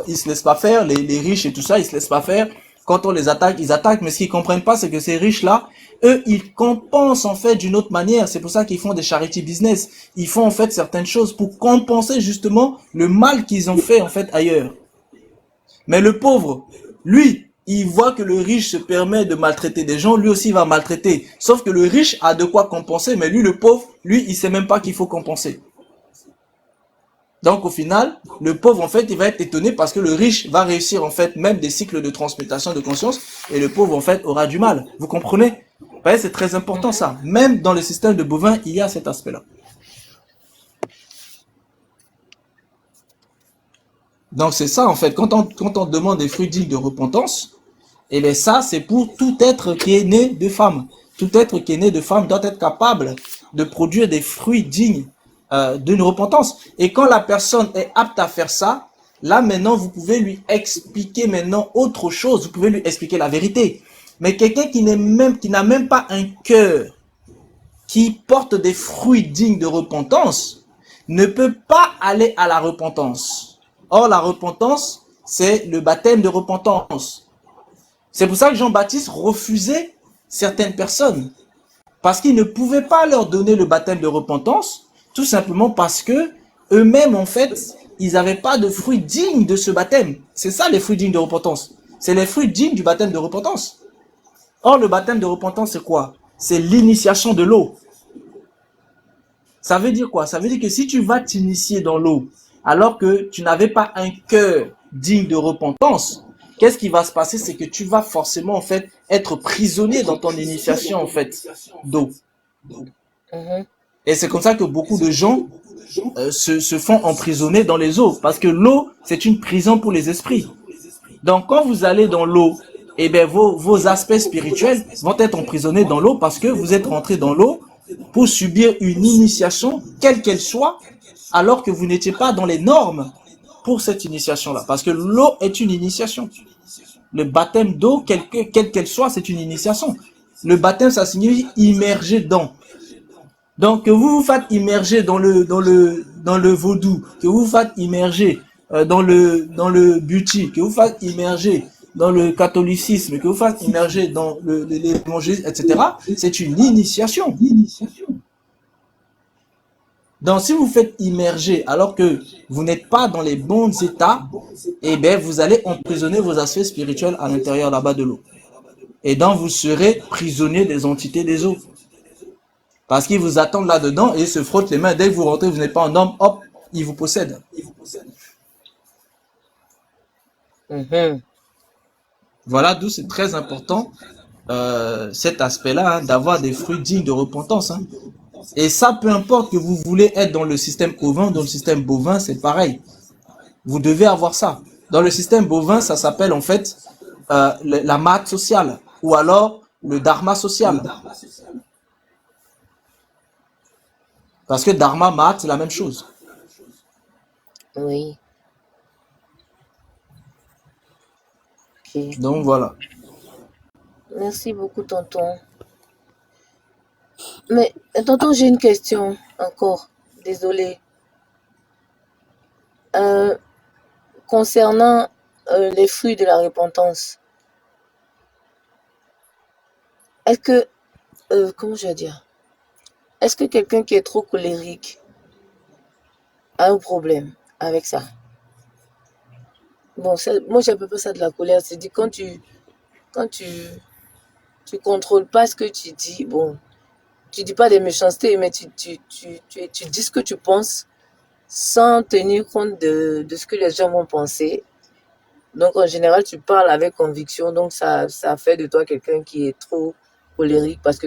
Speaker 1: ils se laissent pas faire, les riches et tout ça, ils se laissent pas faire. quand on les attaque, ils attaquent, mais ce qu'ils comprennent pas, c'est que ces riches-là, eux, ils compensent en fait d'une autre manière. C'est pour ça qu'ils font des charity business. Ils font en fait certaines choses pour compenser justement le mal qu'ils ont fait en fait ailleurs. Mais le pauvre, lui, il voit que le riche se permet de maltraiter des gens, lui aussi il va maltraiter. Sauf que le riche a de quoi compenser, mais lui, le pauvre, lui, il sait même pas qu'il faut compenser. Donc au final, le pauvre en fait, il va être étonné parce que le riche va réussir en fait même des cycles de transmutation de conscience et le pauvre en fait aura du mal. Vous comprenez? Vous voyez, c'est très important ça. Même dans le système de bovin, il y a cet aspect-là. Donc c'est ça en fait. Quand on demande des fruits dignes de repentance, et bien ça, c'est pour tout être qui est né de femme. Tout être qui est né de femme doit être capable de produire des fruits dignes d'une repentance. Et quand la personne est apte à faire ça, là maintenant, vous pouvez lui expliquer maintenant autre chose. Vous pouvez lui expliquer la vérité. Mais quelqu'un qui n'a même pas un cœur qui porte des fruits dignes de repentance ne peut pas aller à la repentance. Or, la repentance, c'est le baptême de repentance. C'est pour ça que Jean-Baptiste refusait certaines personnes. Parce qu'il ne pouvait pas leur donner le baptême de repentance, tout simplement parce que eux-mêmes, en fait, ils n'avaient pas de fruits dignes de ce baptême. C'est ça les fruits dignes de repentance. C'est les fruits dignes du baptême de repentance. Or, le baptême de repentance, c'est quoi? C'est l'initiation de l'eau. Ça veut dire quoi? Ça veut dire que si tu vas t'initier dans l'eau, alors que tu n'avais pas un cœur digne de repentance, qu'est-ce qui va se passer? C'est que tu vas forcément, en fait, être prisonnier dans ton initiation, en fait, d'eau. Et c'est comme ça que beaucoup de gens se font emprisonner dans les eaux. Parce que l'eau, c'est une prison pour les esprits. Donc, quand vous allez dans l'eau, eh bien, vos aspects spirituels vont être emprisonnés dans l'eau parce que vous êtes rentré dans l'eau pour subir une initiation, quelle qu'elle soit, alors que vous n'étiez pas dans les normes pour cette initiation-là. Parce que l'eau est une initiation. Le baptême d'eau, quelle qu'elle soit, c'est une initiation. Le baptême, ça signifie immerger dans. Donc, que vous vous faites immerger dans le vaudou, que vous vous faites immerger dans le buti, que vous faites immerger dans le catholicisme, que vous faites immerger dans l'évangélisme, etc., c'est une initiation. Donc, si vous faites immerger alors que vous n'êtes pas dans les bons états, eh bien, vous allez emprisonner vos aspects spirituels à l'intérieur là-bas de l'eau. Et donc, vous serez prisonnier des entités des eaux. Parce qu'ils vous attendent là-dedans et ils se frottent les mains. Dès que vous rentrez, vous n'êtes pas un homme, hop, ils vous possèdent. Voilà d'où c'est très important cet aspect-là, hein, d'avoir des fruits dignes de repentance. Hein. Et ça, peu importe que vous voulez être dans le système ovin, dans le système bovin, c'est pareil. Vous devez avoir ça. Dans le système bovin, ça s'appelle en fait la mat sociale ou alors le dharma social. Parce que dharma, mat, c'est la même chose.
Speaker 2: Oui. Ok.
Speaker 1: Donc voilà.
Speaker 2: Merci beaucoup, tonton. Mais, tonton, j'ai une question encore. Désolée. Concernant les fruits de la repentance, est-ce que, comment je vais dire? Est-ce que quelqu'un qui est trop colérique a un problème avec ça? Bon, moi, j'appelle pas ça de la colère. C'est dit quand tu contrôles pas ce que tu dis, bon, tu dis pas des méchancetés, mais tu dis ce que tu penses sans tenir compte de ce que les gens vont penser. Donc, en général, tu parles avec conviction. Donc, ça fait de toi quelqu'un qui est trop colérique. Parce que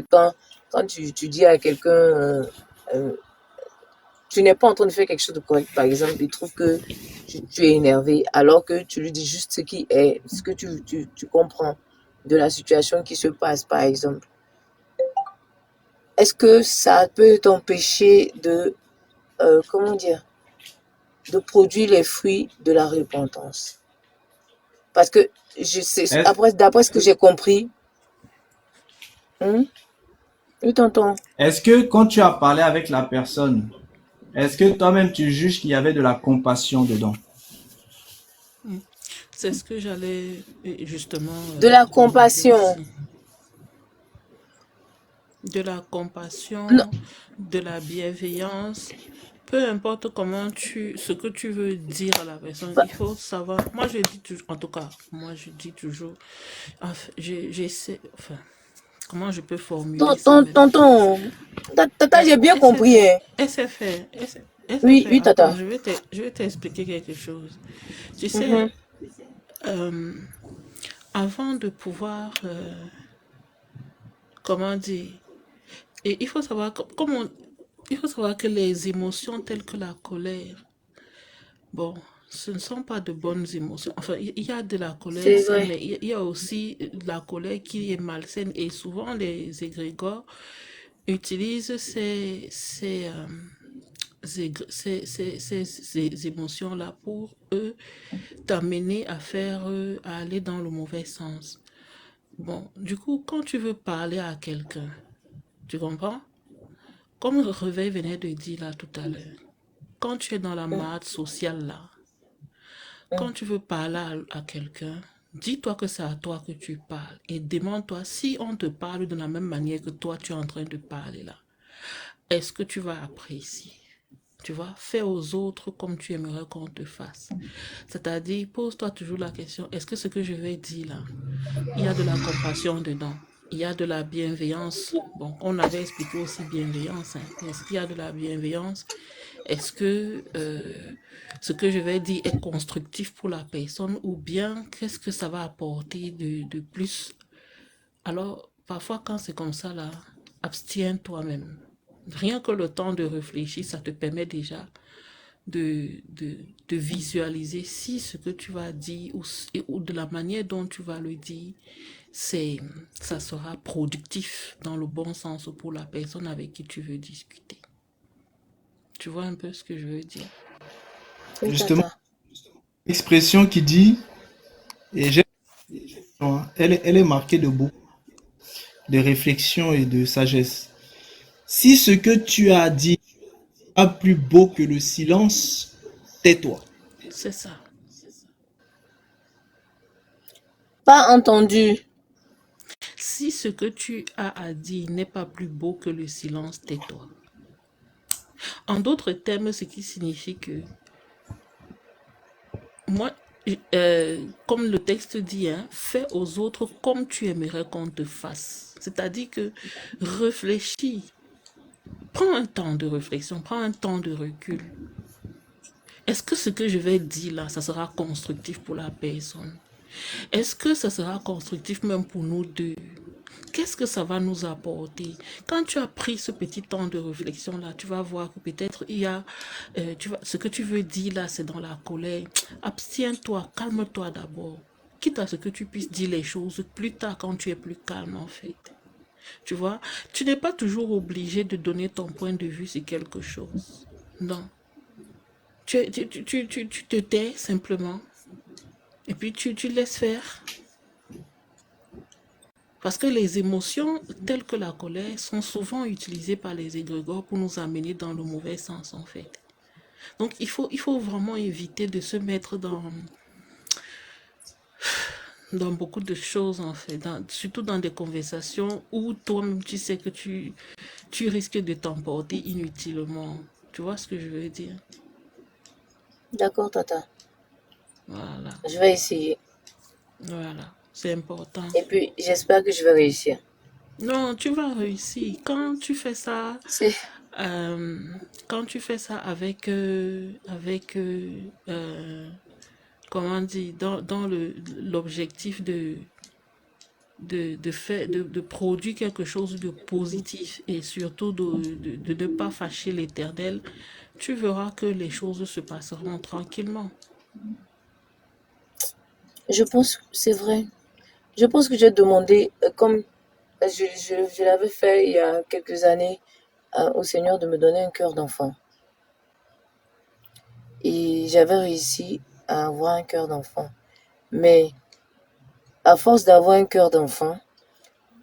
Speaker 2: quand tu dis à quelqu'un, tu n'es pas en train de faire quelque chose de correct, par exemple, il trouve que tu es énervé, alors que tu lui dis juste ce qui est, ce que tu comprends de la situation qui se passe, par exemple. Est-ce que ça peut t'empêcher de, comment dire, de produire les fruits de la repentance? Parce que, d'après ce que j'ai compris, oui, tonton.
Speaker 1: Est-ce que quand tu as parlé avec la personne, est-ce que toi-même tu juges qu'il y avait de la compassion dedans?
Speaker 4: C'est ce que j'allais justement
Speaker 2: De la
Speaker 4: demander
Speaker 2: compassion.
Speaker 4: aussi. De la
Speaker 2: Non.
Speaker 4: compassion, de la bienveillance. Peu importe ce que tu veux dire à la personne,
Speaker 2: Bah,
Speaker 4: il faut savoir. Moi, je dis toujours, en tout cas, moi, je dis toujours, j'essaie, enfin, comment je peux formuler ça même?
Speaker 2: Tonton, tata, j'ai bien compris.
Speaker 4: SFR,
Speaker 2: Hein.
Speaker 4: SFR,
Speaker 2: Oui,
Speaker 4: SFR,
Speaker 2: oui,
Speaker 4: attends,
Speaker 2: tata.
Speaker 4: je vais t'expliquer quelque chose. Tu sais,
Speaker 2: Mhm.
Speaker 4: euh, avant de pouvoir, comment dire, et il faut savoir, il faut savoir que les émotions telles que la colère, bon, ce ne sont pas de bonnes émotions. Enfin, il y a de la colère
Speaker 2: C'est
Speaker 4: saine,
Speaker 2: vrai.
Speaker 4: mais il y a aussi de la colère qui est malsaine. Et souvent, les égrégores utilisent ces émotions-là pour eux t'amener à à aller dans le mauvais sens. Bon, du coup, quand tu veux parler à quelqu'un, tu comprends? Comme le Réveil venait de dire là tout à l'heure, quand tu es dans la
Speaker 2: Mm,
Speaker 4: marde sociale là, quand
Speaker 2: mm.
Speaker 4: tu veux parler à quelqu'un, dis-toi que c'est à toi que tu parles et demande-toi si on te parle de la même manière que toi tu es en train de parler là. Est-ce que tu vas apprécier? Tu vois, fais aux autres comme tu aimerais qu'on te fasse. C'est-à-dire, pose-toi toujours la question, est-ce que ce que je vais dire là, il y a de la compassion dedans? Il y a de la bienveillance. Bon, on avait expliqué aussi bienveillance. Hein. Est-ce qu'il y a de la bienveillance? Est-ce que ce que je vais dire est constructif pour la personne ou bien qu'est-ce que ça va apporter de plus? Alors, parfois, quand c'est comme ça, là, abstiens toi-même. Rien que le temps de réfléchir, ça te permet déjà de visualiser si ce que tu vas dire ou de la manière dont tu vas le dire, ça sera productif dans le bon sens pour la personne avec qui tu veux discuter. Tu vois un peu ce que je veux dire?
Speaker 2: Oui,
Speaker 1: Justement,
Speaker 2: tata.
Speaker 1: l'expression qui dit, et elle est marquée de beaucoup de réflexion et de sagesse. Si ce que tu as dit est plus beau que le silence, tais-toi.
Speaker 4: C'est ça.
Speaker 2: Pas entendu.
Speaker 4: Si ce que tu as à dire n'est pas plus beau que le silence, tais-toi. En d'autres termes, ce qui signifie que moi, comme le texte dit, hein, fais aux autres comme tu aimerais qu'on te fasse. C'est-à-dire que réfléchis. Prends un temps de réflexion, prends un temps de recul. Est-ce que ce que je vais dire là, ça sera constructif pour la personne? Est-ce que ça sera constructif même pour nous deux? Qu'est-ce que ça va nous apporter? Quand tu as pris ce petit temps de réflexion là, tu vas voir que peut-être il y a, ce que tu veux dire là, c'est dans la colère. Abstiens-toi, calme-toi d'abord. Quitte à ce que tu puisses dire les choses plus tard quand tu es plus calme en fait. Tu vois, tu n'es pas toujours obligé de donner ton point de vue sur quelque chose. Non. Tu te tais simplement et puis tu laisses faire. Parce que les émotions telles que la colère sont souvent utilisées par les égrégores pour nous amener dans le mauvais sens en fait. Donc il faut vraiment éviter de se mettre dans beaucoup de choses en fait, surtout dans des conversations où toi-même tu sais que tu risques de t'emporter inutilement. Tu vois ce que je veux dire?
Speaker 2: D'accord, tata.
Speaker 4: Voilà,
Speaker 2: Je vais essayer.
Speaker 4: voilà, c'est important.
Speaker 2: Et puis, j'espère que je vais réussir.
Speaker 4: Non, tu vas réussir.
Speaker 2: C'est...
Speaker 4: Euh, quand tu fais ça comment dire, dans l'objectif de produire quelque chose de positif et surtout de ne pas fâcher l'Éternel, tu verras que les choses se passeront tranquillement.
Speaker 2: Je pense que c'est vrai. Je pense que j'ai demandé, comme je l'avais fait il y a quelques années, au Seigneur de me donner un cœur d'enfant. Et j'avais réussi à avoir un cœur d'enfant. Mais à force d'avoir un cœur d'enfant,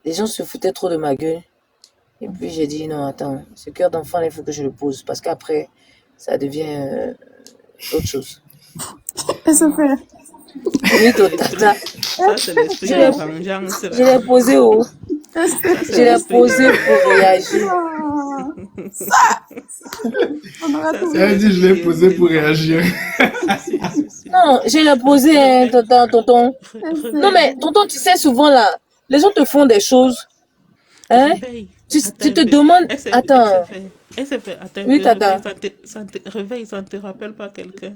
Speaker 2: les gens se foutaient trop de ma gueule. Et puis j'ai dit, non, attends, ce cœur d'enfant, il faut que je le pose. Parce qu'après, ça devient autre chose.
Speaker 3: Et ça fait.
Speaker 2: Oui, tata.
Speaker 4: Ça, c'est l'esprit
Speaker 2: Je
Speaker 4: de
Speaker 2: l'ai
Speaker 4: vengeance.
Speaker 2: je l'ai posé où?
Speaker 4: Ça, c'est
Speaker 2: Je l'ai
Speaker 4: l'esprit.
Speaker 2: posé pour réagir.
Speaker 3: Ah, ça, on aurait
Speaker 4: Ça,
Speaker 3: tout
Speaker 4: c'est
Speaker 1: Elle
Speaker 3: vu.
Speaker 1: dit, je l'ai
Speaker 4: l'esprit
Speaker 1: posé pour
Speaker 4: de
Speaker 1: réagir.
Speaker 4: Si.
Speaker 2: Non, je l'ai posé, hein, tonton. Non, mais tonton, tu sais, souvent là, les gens te font des choses. Hein?
Speaker 4: Réveille.
Speaker 2: Tu
Speaker 4: Attends
Speaker 2: te
Speaker 4: un peu.
Speaker 2: demandes. Attends.
Speaker 4: SFR, attends un
Speaker 2: Oui,
Speaker 4: peu. Réveille,
Speaker 2: tata.
Speaker 4: réveille, ça ne te rappelle pas quelqu'un.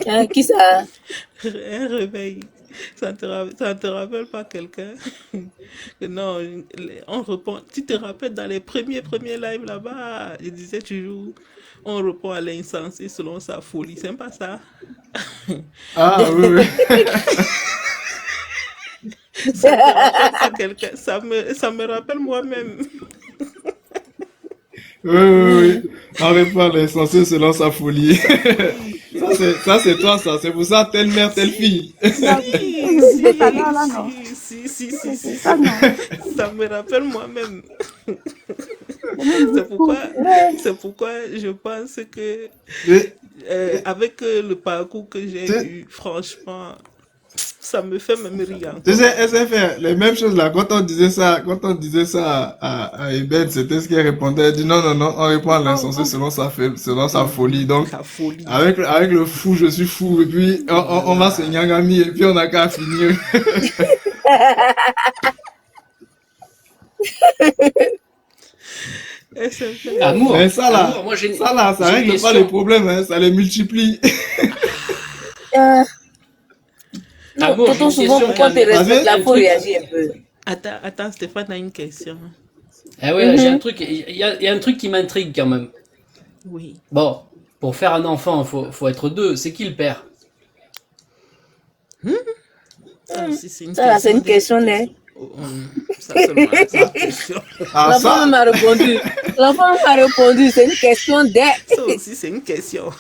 Speaker 2: Hein, qui ça?
Speaker 4: Un réveil. Ça ne te rappelle pas quelqu'un. Non, on répond. Tu te rappelles dans les premiers lives là-bas, il disait toujours, on répond à l'insensé selon sa folie. C'est pas ça.
Speaker 1: Ah oui, oui.
Speaker 4: Ça te rappelle pas quelqu'un. Ça me rappelle moi-même.
Speaker 1: Oui, oui, oui. On répond à l'essentiel selon sa folie. Ça, c'est toi, ça. C'est pour ça, telle mère, telle fille.
Speaker 3: Là,
Speaker 4: Si,
Speaker 3: depuis tout à l'heure, là, non.
Speaker 4: si.
Speaker 3: Ça, non.
Speaker 4: Ça me rappelle moi-même.
Speaker 3: C'est même
Speaker 4: C'est
Speaker 3: fou.
Speaker 4: pourquoi je pense que
Speaker 1: Mais,
Speaker 4: avec le parcours que j'ai
Speaker 1: tu,
Speaker 4: eu, franchement, ça me fait même rire
Speaker 1: tu sais,
Speaker 4: encore.
Speaker 1: SFR, les mêmes choses là, quand on disait ça à Eben, c'était ce qu'elle répondait. Elle dit non, non, non, on répond à l'insensé selon sa folie. Donc,
Speaker 4: La folie.
Speaker 1: avec le fou, je suis fou. Et puis, on va se nyangami et puis on n'a qu'à finir.
Speaker 4: SFR.
Speaker 5: Amour.
Speaker 1: Mais ça
Speaker 5: Amour, moi j'ai
Speaker 1: ça
Speaker 5: j'ai une
Speaker 1: règle pas
Speaker 5: question.
Speaker 1: les problèmes, hein, ça les multiplie.
Speaker 2: Euh, non,
Speaker 5: Amour, j'ai
Speaker 2: tonton,
Speaker 5: une
Speaker 2: souvent,
Speaker 5: question.
Speaker 2: quand tu respectes là,
Speaker 5: Un
Speaker 2: il faut
Speaker 5: truc.
Speaker 2: réagir un peu.
Speaker 4: Attends, Stéphane a une question.
Speaker 5: Ah ouais, j'ai un truc. Il y a un truc qui m'intrigue quand même.
Speaker 4: Oui.
Speaker 5: Bon, pour faire un enfant, faut être deux. C'est qui le père?
Speaker 4: Ça aussi, c'est une
Speaker 2: Ça, là, c'est une
Speaker 4: question.
Speaker 2: question, né?
Speaker 4: Ça seulement, c'est une question.
Speaker 1: Ah,
Speaker 2: L'enfant
Speaker 1: ça,
Speaker 2: même a répondu. L'enfant même a répondu. C'est une question d'air.
Speaker 4: Ça aussi, c'est une question.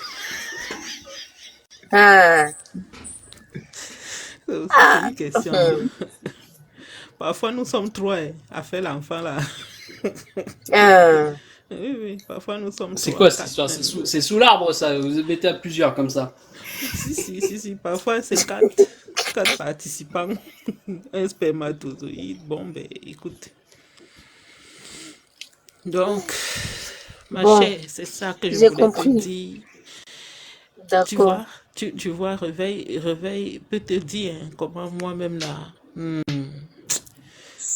Speaker 2: Ah.
Speaker 4: Ça aussi, c'est une question. Parfois, nous sommes trois à faire l'enfant là.
Speaker 2: Ah.
Speaker 4: Oui, parfois nous sommes
Speaker 5: C'est
Speaker 4: trois,
Speaker 5: quoi cette
Speaker 4: quatre,
Speaker 5: histoire?
Speaker 4: cinq.
Speaker 5: C'est sous l'arbre ça. Vous mettez à plusieurs comme ça.
Speaker 4: Si. Parfois, c'est quatre participants. Un spermatozoïde. Bon, ben, écoute. Donc, ma
Speaker 2: Bon,
Speaker 4: chère, c'est ça que je
Speaker 2: j'ai
Speaker 4: voulais te
Speaker 2: compris.
Speaker 4: dire. Tu
Speaker 2: D'accord.
Speaker 4: vois, tu vois, réveil peut te dire hein, comment moi-même là.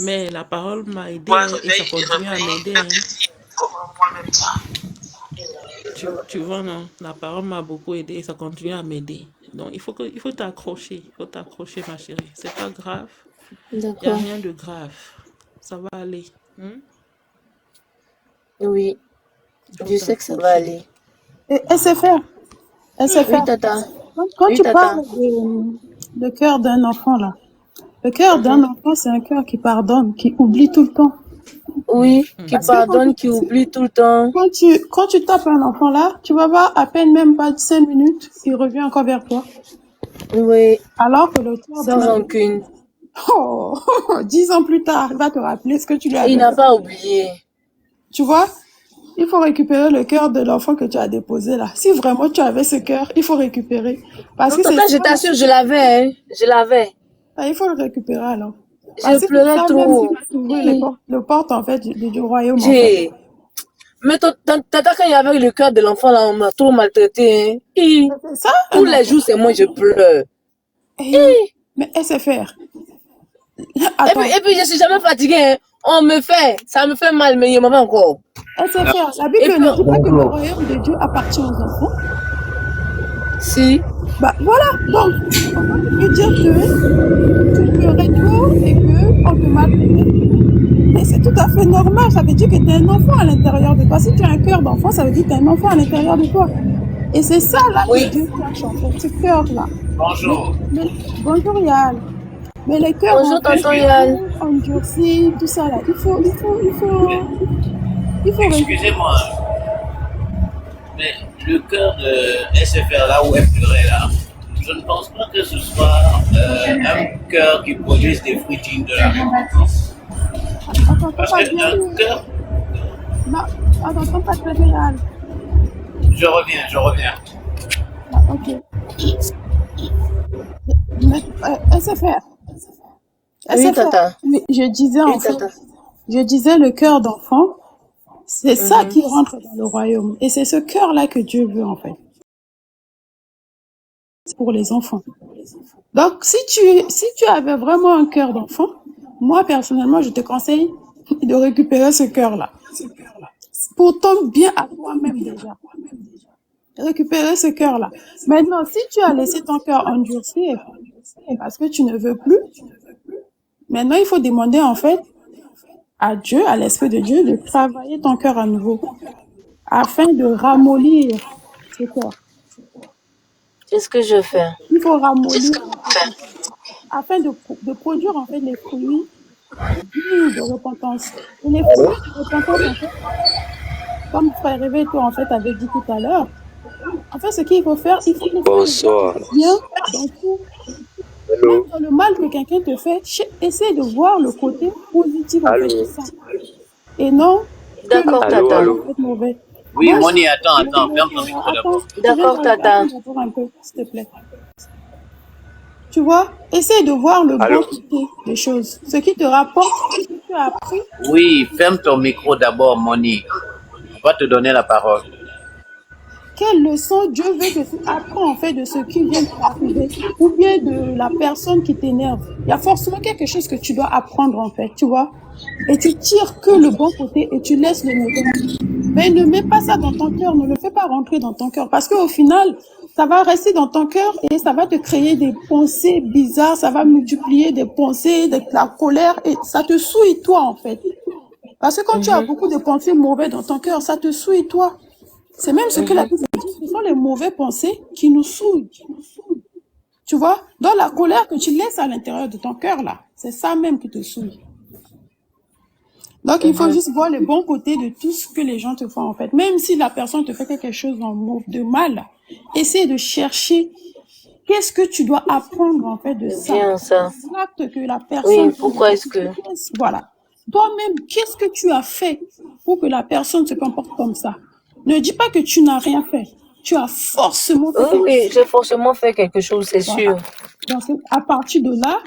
Speaker 4: Mais la parole m'a aidé hein, et ça continue à m'aider. Hein. Tu vois, non, la parole m'a beaucoup aidé et ça continue à m'aider. Donc, il faut t'accrocher. Il faut t'accrocher, ma chérie. C'est pas grave. Il n'y a
Speaker 2: D'accord.
Speaker 4: rien de grave. Ça va aller.
Speaker 2: Oui,
Speaker 4: Il faut
Speaker 2: je sais que ça va
Speaker 4: t'accrocher.
Speaker 2: aller.
Speaker 3: Et SFR,
Speaker 2: Oui,
Speaker 3: SFR,
Speaker 2: tata.
Speaker 3: quand
Speaker 2: Oui,
Speaker 3: tu
Speaker 2: tata.
Speaker 3: parles de cœur d'un enfant, là, le cœur d'un enfant, c'est un cœur qui pardonne, qui oublie tout le temps.
Speaker 2: Oui, qui
Speaker 3: Parce que
Speaker 2: pardonne, qui oublie tout le temps.
Speaker 3: quand tu tapes un enfant là, tu vas voir à peine même pas 5 minutes, il revient encore vers toi.
Speaker 2: Oui,
Speaker 3: Alors que le cœur d'un
Speaker 2: sans
Speaker 3: enfant,
Speaker 2: rancune.
Speaker 3: 10 ans plus tard, il va te rappeler ce que tu lui as
Speaker 2: Il
Speaker 3: fait.
Speaker 2: n'a pas oublié.
Speaker 3: Tu vois, il faut récupérer le cœur de l'enfant que tu as déposé là. Si vraiment tu avais ce cœur, il faut récupérer. Parce
Speaker 2: Non,
Speaker 3: que c'est
Speaker 2: tata, je t'assure, je l'avais, hein. Je l'avais.
Speaker 3: il faut le récupérer alors. Parce
Speaker 2: Je
Speaker 3: que
Speaker 2: pleurais
Speaker 3: c'est ça même qui
Speaker 2: trop.
Speaker 3: va t'ouvrir les portes en fait du royaume en fait.
Speaker 2: Mais tata, quand il y avait le cœur de l'enfant là, on m'a trop maltraité. Hein.
Speaker 3: C'est ça
Speaker 2: Tous les jours, c'est moi, je pleure.
Speaker 3: Mais SFR.
Speaker 2: Et puis, je suis jamais fatiguée. Hein. Ça me fait mal, mais il m'en va encore.
Speaker 3: SFR, la Bible ne dit pas que le royaume de Dieu appartient aux enfants.
Speaker 2: Si.
Speaker 3: Bah voilà, donc comment tu peux dire que tu pleurais trop et qu'on te maltraitait? Mais c'est tout à fait normal, ça veut dire que tu es un enfant à l'intérieur de toi. Si tu as un cœur d'enfant, ça veut dire que tu es un enfant à l'intérieur de toi. Et c'est ça là que Dieu cherche en fait, ce cœur-là.
Speaker 5: Bonjour.
Speaker 3: Bonjour Yann. Mais les cœurs
Speaker 2: Bonjour, tonton Yann.
Speaker 3: endurcis, tout ça là, il faut
Speaker 7: Excusez-moi, mais le cœur de SFR là où elle pleurait là, je ne pense pas que ce soit un cœur qui produise des fruits dignes de la repentance. Parce qu'un cœur.
Speaker 3: Non, attends pas très bien.
Speaker 7: Je reviens.
Speaker 3: Ok. Mais, SFR.
Speaker 2: Oui,
Speaker 3: SFR.
Speaker 2: Tata.
Speaker 3: Mais je disais
Speaker 2: Oui,
Speaker 3: en fait,
Speaker 2: Tata.
Speaker 3: je disais le cœur d'enfant, c'est ça
Speaker 2: Mhm.
Speaker 3: qui rentre dans le royaume. Et c'est ce cœur-là que Dieu veut en fait. C'est pour les enfants. Donc, si tu avais vraiment un cœur d'enfant, moi personnellement, je te conseille de récupérer ce cœur-là. Pour ton bien à toi-même déjà. Récupérer ce cœur-là. Maintenant, si tu as laissé ton cœur endurcir parce que tu ne veux plus, maintenant il faut demander en fait à Dieu, à l'Esprit de Dieu, de travailler ton cœur à nouveau afin de ramollir ce cœur.
Speaker 2: C'est ce que je fais.
Speaker 3: Il faut ramollir en fait, afin de produire en fait les fruits dignes de repentance. Et les fruits de repentance, en fait, comme Frère Réveil, toi, en fait, avait dit tout à l'heure, en fait, ce qu'il faut faire, il faut essayer de voir le bien dans tout. Même dans le mal que quelqu'un te fait, essaie de voir le côté positif, en fait, de ça. Et non que le
Speaker 2: D'accord,
Speaker 3: côté
Speaker 2: Tata.
Speaker 3: en fait mauvais.
Speaker 7: Oui,
Speaker 3: Moi,
Speaker 7: Moni, attends, ferme ton micro
Speaker 3: attends,
Speaker 7: d'abord.
Speaker 2: D'accord, Tata.
Speaker 3: attends un peu, s'il te plaît. Tu vois, essaie de voir le bon côté des choses. Ce qui te rapporte, ce que tu as appris.
Speaker 7: Oui, ferme ton micro d'abord, Moni. On va te donner la parole.
Speaker 3: Quelle leçon Dieu veut que tu apprends en fait de ce qui vient de t'arriver ou bien de la personne qui t'énerve. Il y a forcément quelque chose que tu dois apprendre en fait, tu vois. Et tu tires que le bon côté et tu laisses le mauvais. Mais ne mets pas ça dans ton cœur, ne le fais pas rentrer dans ton cœur parce qu'au final, ça va rester dans ton cœur et ça va te créer des pensées bizarres, ça va multiplier des pensées, de la colère et ça te souille toi en fait. Parce que quand tu as beaucoup de pensées mauvaises dans ton cœur, ça te souille toi. C'est même ce que la Bible dit, ce sont les mauvaises pensées qui nous souillent. Tu vois, dans la colère que tu laisses à l'intérieur de ton cœur là, c'est ça même qui te souille. Donc, il faut juste voir le bon côté de tout ce que les gens te font, en fait. Même si la personne te fait quelque chose de mal, essaie de chercher qu'est-ce que tu dois apprendre, en fait, de ça.
Speaker 2: Bien ça.
Speaker 3: L'acte que la personne...
Speaker 2: Oui, pourquoi est-ce que...
Speaker 3: Voilà. Toi-même, qu'est-ce que tu as fait pour que la personne se comporte comme ça? Ne dis pas que tu n'as rien fait. Tu as forcément fait
Speaker 2: Oui, j'ai forcément fait quelque chose, c'est sûr.
Speaker 3: Donc, à partir de là,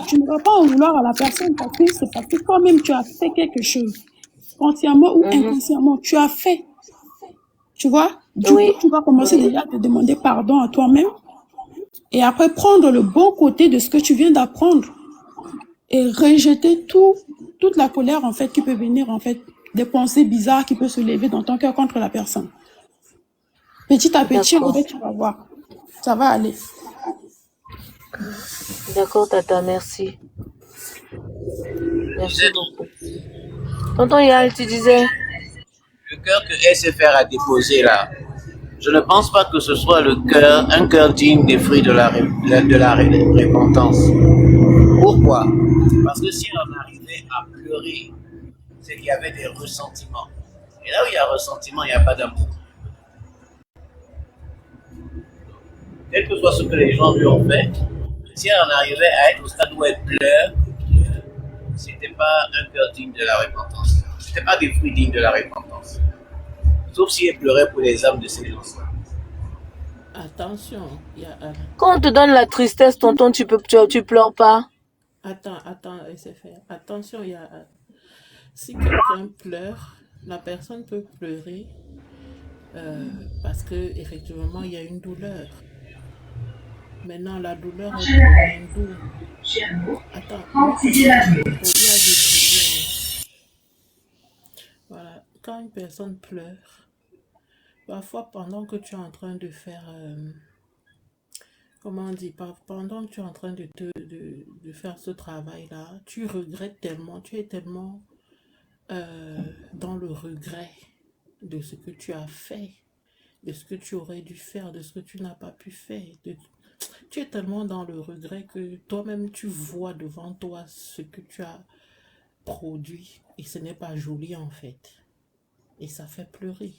Speaker 3: tu ne vas pas en vouloir à la personne parce que c'est parce que toi-même, tu as fait quelque chose. Consciemment ou inconsciemment, tu as fait. Tu vois? Du coup, tu vas commencer déjà à te demander pardon à toi-même et après prendre le bon côté de ce que tu viens d'apprendre et rejeter toute la colère, en fait, qui peut venir, en fait, des pensées bizarres qui peuvent se lever dans ton cœur contre la personne. Petit à petit, en fait, tu vas voir. Ça va aller.
Speaker 2: D'accord, Tata, merci. Merci beaucoup. Tonton Yal, tu disais?
Speaker 7: Le cœur que SFR a déposé là, je ne pense pas que ce soit un cœur digne des fruits de la repentance. Pourquoi? Parce que si on arrivait à pleurer, c'est qu'il y avait des ressentiments. Et là où il y a ressentiment, il n'y a pas d'amour. Quel que soit ce que les gens lui ont fait, si on arrivait à être au stade où elle pleure, c'était pas un cœur digne de la repentance. C'était pas des fruits dignes de la repentance. Sauf si elle pleurait pour les âmes de ces gens-là.
Speaker 4: Attention, il y a...
Speaker 2: Quand on te donne la tristesse, tonton, tu pleures pas?
Speaker 4: Attends, laissez faire. Attention, il y a... Si quelqu'un pleure, la personne peut pleurer parce que effectivement il y a une douleur. Maintenant, la douleur est provient d'où? Attends, il y a des douleurs. Voilà, quand une personne pleure, parfois pendant que tu es en train de faire, comment on dit, pendant que tu es en train de faire ce travail-là, tu regrettes tellement, tu es tellement dans le regret de ce que tu as fait, de ce que tu aurais dû faire, de ce que tu n'as pas pu faire. Tu es tellement dans le regret que toi-même tu vois devant toi ce que tu as produit et ce n'est pas joli en fait. Et ça fait pleurer.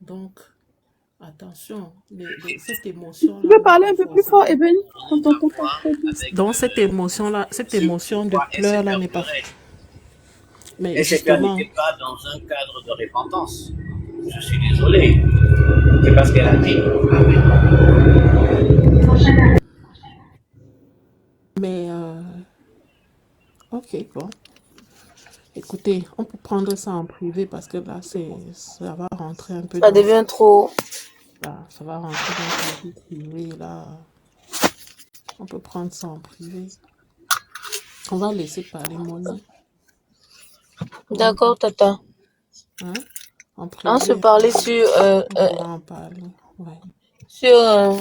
Speaker 4: Donc, attention, cette émotion-là...
Speaker 3: Tu peux parler un peu plus fort, Eben?
Speaker 4: Donc, cette émotion-là, cette émotion de pleurs-là n'est pas... Mais
Speaker 7: SFR
Speaker 4: justement...
Speaker 7: n'était pas dans un cadre de repentance. Je suis désolé. C'est parce qu'elle a dit.
Speaker 4: Mais, ok, bon. Écoutez, on peut prendre ça en privé parce que là, ça va rentrer un peu
Speaker 2: Ça
Speaker 4: dans
Speaker 2: devient trop.
Speaker 4: là, ça va rentrer dans sa vie privée, là. On peut prendre ça en privé. On va laisser parler Monnaie.
Speaker 2: D'accord, Tata.
Speaker 4: Hein? En
Speaker 2: On se
Speaker 4: privé,
Speaker 2: parlait sur,
Speaker 4: on pourra en parler. Ouais.
Speaker 2: sur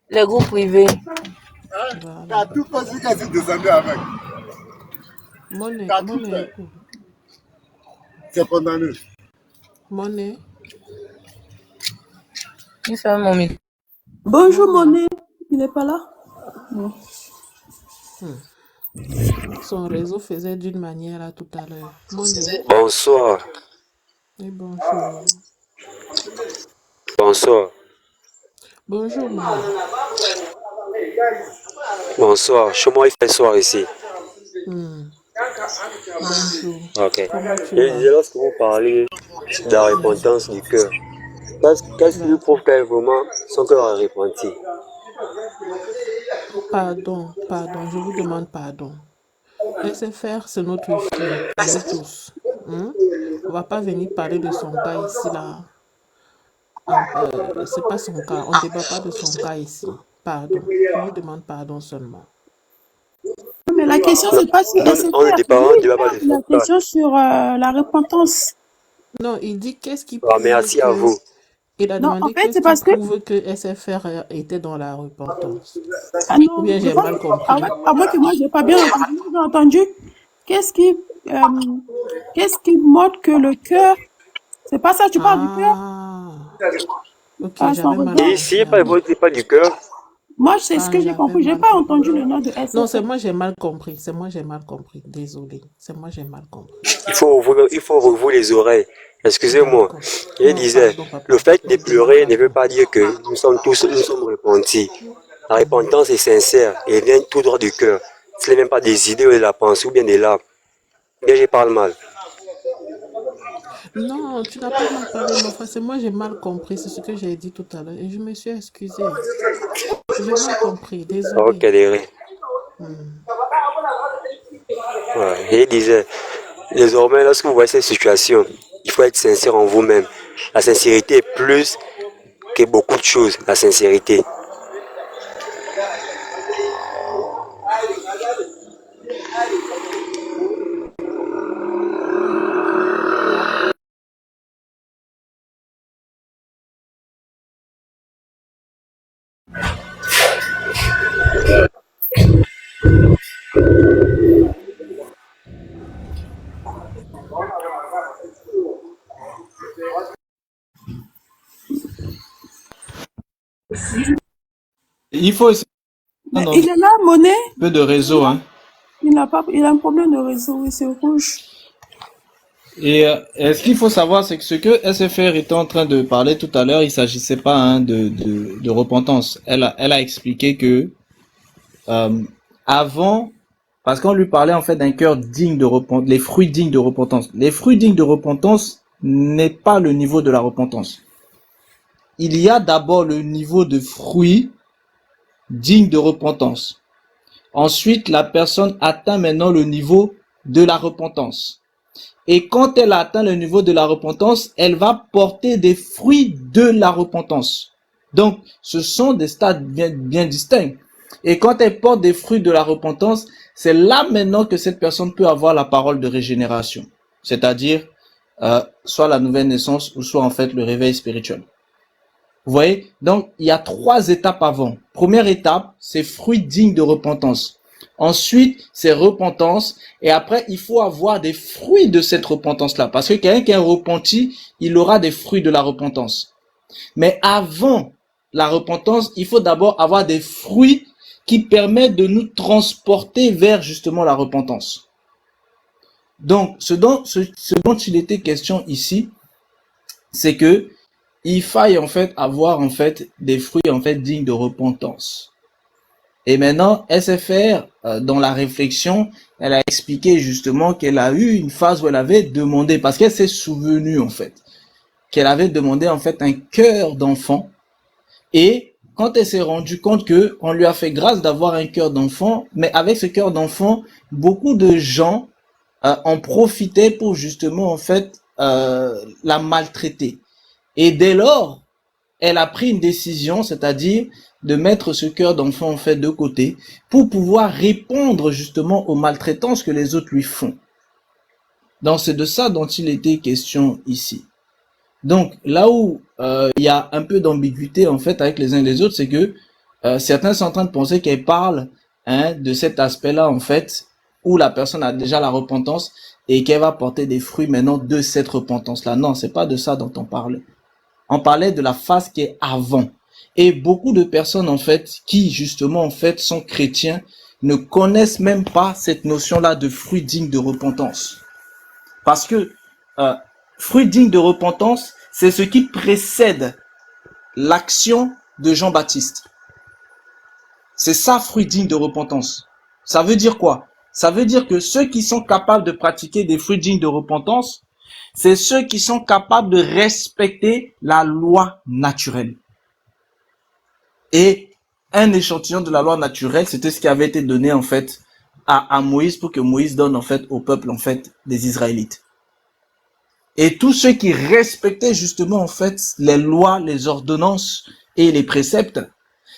Speaker 2: les groupes privés.
Speaker 4: Voilà.
Speaker 8: Tout parce que c'est descendu avec.
Speaker 4: Monnaie, Monnaie,
Speaker 8: C'est condamné.
Speaker 4: Monnaie,
Speaker 2: Il fait mon micro.
Speaker 3: Bonjour,
Speaker 4: Monnaie.
Speaker 3: Monet. Il n'est pas là?
Speaker 4: Son réseau faisait d'une manière là tout à l'heure. Monnaie.
Speaker 9: Bonsoir,
Speaker 4: Et bonjour.
Speaker 9: bonsoir,
Speaker 4: Bonjour, Monnaie.
Speaker 9: bonsoir. Chez moi, il fait soir ici.
Speaker 4: Bonjour.
Speaker 9: Ok.
Speaker 4: Comment tu
Speaker 9: Et
Speaker 4: vas?
Speaker 9: lorsque vous parlez de la repentance du cœur, qu'est-ce qui lui prouve qu'elle vraiment son cœur a repenti?
Speaker 4: Pardon, je vous demande pardon. Laissez faire, c'est notre fille, à nous tous. On va pas venir parler de son cas ici, là. C'est pas son cas, on ne débat pas de son cas ici. Pardon, je vous demande pardon seulement.
Speaker 3: Mais la question,
Speaker 9: Non,
Speaker 3: c'est pas sur
Speaker 9: non, on ne
Speaker 3: SFR.
Speaker 9: débat pas de
Speaker 3: La
Speaker 9: son cas.
Speaker 3: question sur la repentance.
Speaker 4: Non, il dit qu'est-ce qui
Speaker 9: Ah,
Speaker 4: prouve
Speaker 9: merci à
Speaker 4: que...
Speaker 9: vous.
Speaker 4: Il a
Speaker 3: Non, en
Speaker 4: demandé
Speaker 3: fait,
Speaker 4: qu'est-ce
Speaker 3: c'est
Speaker 4: qui
Speaker 3: parce que...
Speaker 4: prouve que SFR était dans la repentance.
Speaker 3: Ah
Speaker 4: Ou
Speaker 3: non,
Speaker 4: bien
Speaker 3: je
Speaker 4: j'ai
Speaker 3: pense...
Speaker 4: mal compris.
Speaker 3: À moins que moi, j'ai pas bien entendu. J'ai entendu. Qu'est-ce qui montre que le cœur... C'est pas ça, tu parles du cœur?
Speaker 4: Ah, ok,
Speaker 3: Ah, son
Speaker 4: j'avais mal
Speaker 3: regard.
Speaker 9: Et
Speaker 4: compris
Speaker 9: s'il n'est
Speaker 4: alors.
Speaker 9: pas du cœur,
Speaker 3: Moi, c'est ce
Speaker 4: Ah,
Speaker 3: que j'ai
Speaker 4: j'avais
Speaker 3: compris. J'ai
Speaker 4: mal
Speaker 3: pas
Speaker 4: compris.
Speaker 3: entendu le nom de
Speaker 4: Non, c'est
Speaker 3: SFR.
Speaker 4: moi j'ai mal compris. C'est moi j'ai mal compris. Désolé. C'est moi j'ai mal compris.
Speaker 9: il faut rouvrir les oreilles. Excusez-moi.
Speaker 4: D'accord.
Speaker 9: Je
Speaker 4: Non,
Speaker 9: disais,
Speaker 4: pardon, papa.
Speaker 9: le fait
Speaker 4: Je
Speaker 9: de
Speaker 4: vous demande
Speaker 9: pleurer ne veut
Speaker 4: pardon.
Speaker 9: pas dire que nous sommes repentis. La repentance est sincère et vient tout droit du cœur. Ce n'est même pas des idées ou de la pensée ou bien des larmes. Bien, je parle mal.
Speaker 4: Non, tu n'as pas mal parlé, mon frère. C'est moi j'ai mal compris. C'est ce que j'ai dit tout à l'heure. Et je me suis excusée. J'ai mal compris.
Speaker 9: Ok,
Speaker 4: Désolé.
Speaker 9: désolé. Voilà. Je disais, désormais, lorsque vous voyez cette situation, il faut être sincère en vous-même. La sincérité est plus que beaucoup de choses. La sincérité.
Speaker 1: Il faut essayer
Speaker 3: Mais
Speaker 1: un
Speaker 3: il est là, Monet?
Speaker 1: peu de réseau, hein.
Speaker 3: Il a un problème de réseau, oui, c'est rouge.
Speaker 1: Et ce qu'il faut savoir, c'est que ce que SFR était en train de parler tout à l'heure, il s'agissait pas de repentance. Elle a expliqué que avant, parce qu'on lui parlait en fait d'un cœur digne de repentance, les fruits dignes de repentance. Les fruits dignes de repentance n'est pas le niveau de la repentance. Il y a d'abord le niveau de fruits dignes de repentance. Ensuite, la personne atteint maintenant le niveau de la repentance. Et quand elle atteint le niveau de la repentance, elle va porter des fruits de la repentance. Donc, ce sont des stades bien distincts. Et quand elle porte des fruits de la repentance, c'est là maintenant que cette personne peut avoir la parole de régénération. C'est-à-dire, soit la nouvelle naissance ou soit en fait le réveil spirituel. Vous voyez? Donc, il y a 3 étapes avant. Première étape, c'est fruits dignes de repentance. Ensuite, c'est repentance. Et après, il faut avoir des fruits de cette repentance-là. Parce que quelqu'un qui est repenti, il aura des fruits de la repentance. Mais avant la repentance, il faut d'abord avoir des fruits qui permettent de nous transporter vers justement la repentance. Donc, ce dont il était question ici, c'est que il faille en fait avoir en fait des fruits en fait dignes de repentance. Et maintenant, SFR, dans la réflexion, elle a expliqué justement qu'elle a eu une phase où elle avait demandé, parce qu'elle s'est souvenue en fait. qu'elle avait demandé en fait un cœur d'enfant. Et quand elle s'est rendue compte que on lui a fait grâce d'avoir un cœur d'enfant, mais avec ce cœur d'enfant, beaucoup de gens en profitaient pour justement en fait la maltraiter. Et dès lors, elle a pris une décision, c'est-à-dire de mettre ce cœur d'enfant en fait de côté pour pouvoir répondre justement aux maltraitances que les autres lui font. Donc c'est de ça dont il était question ici. Donc là où il y a un peu d'ambiguïté en fait avec les uns et les autres, c'est que certains sont en train de penser qu'elle parle de cet aspect-là en fait, où la personne a déjà la repentance et qu'elle va porter des fruits maintenant de cette repentance-là. Non, c'est pas de ça dont on parlait. On parlait de la phase qui est avant. Et beaucoup de personnes en fait qui justement en fait sont chrétiens ne connaissent même pas cette notion-là de fruit digne de repentance. Parce que fruit digne de repentance, c'est ce qui précède l'action de Jean-Baptiste. C'est ça, fruit digne de repentance. Ça veut dire quoi? Ça veut dire que ceux qui sont capables de pratiquer des fruits dignes de repentance, c'est ceux qui sont capables de respecter la loi naturelle. Et un échantillon de la loi naturelle, c'était ce qui avait été donné en fait à Moïse pour que Moïse donne en fait au peuple en fait des Israélites. Et tous ceux qui respectaient justement en fait les lois, les ordonnances et les préceptes,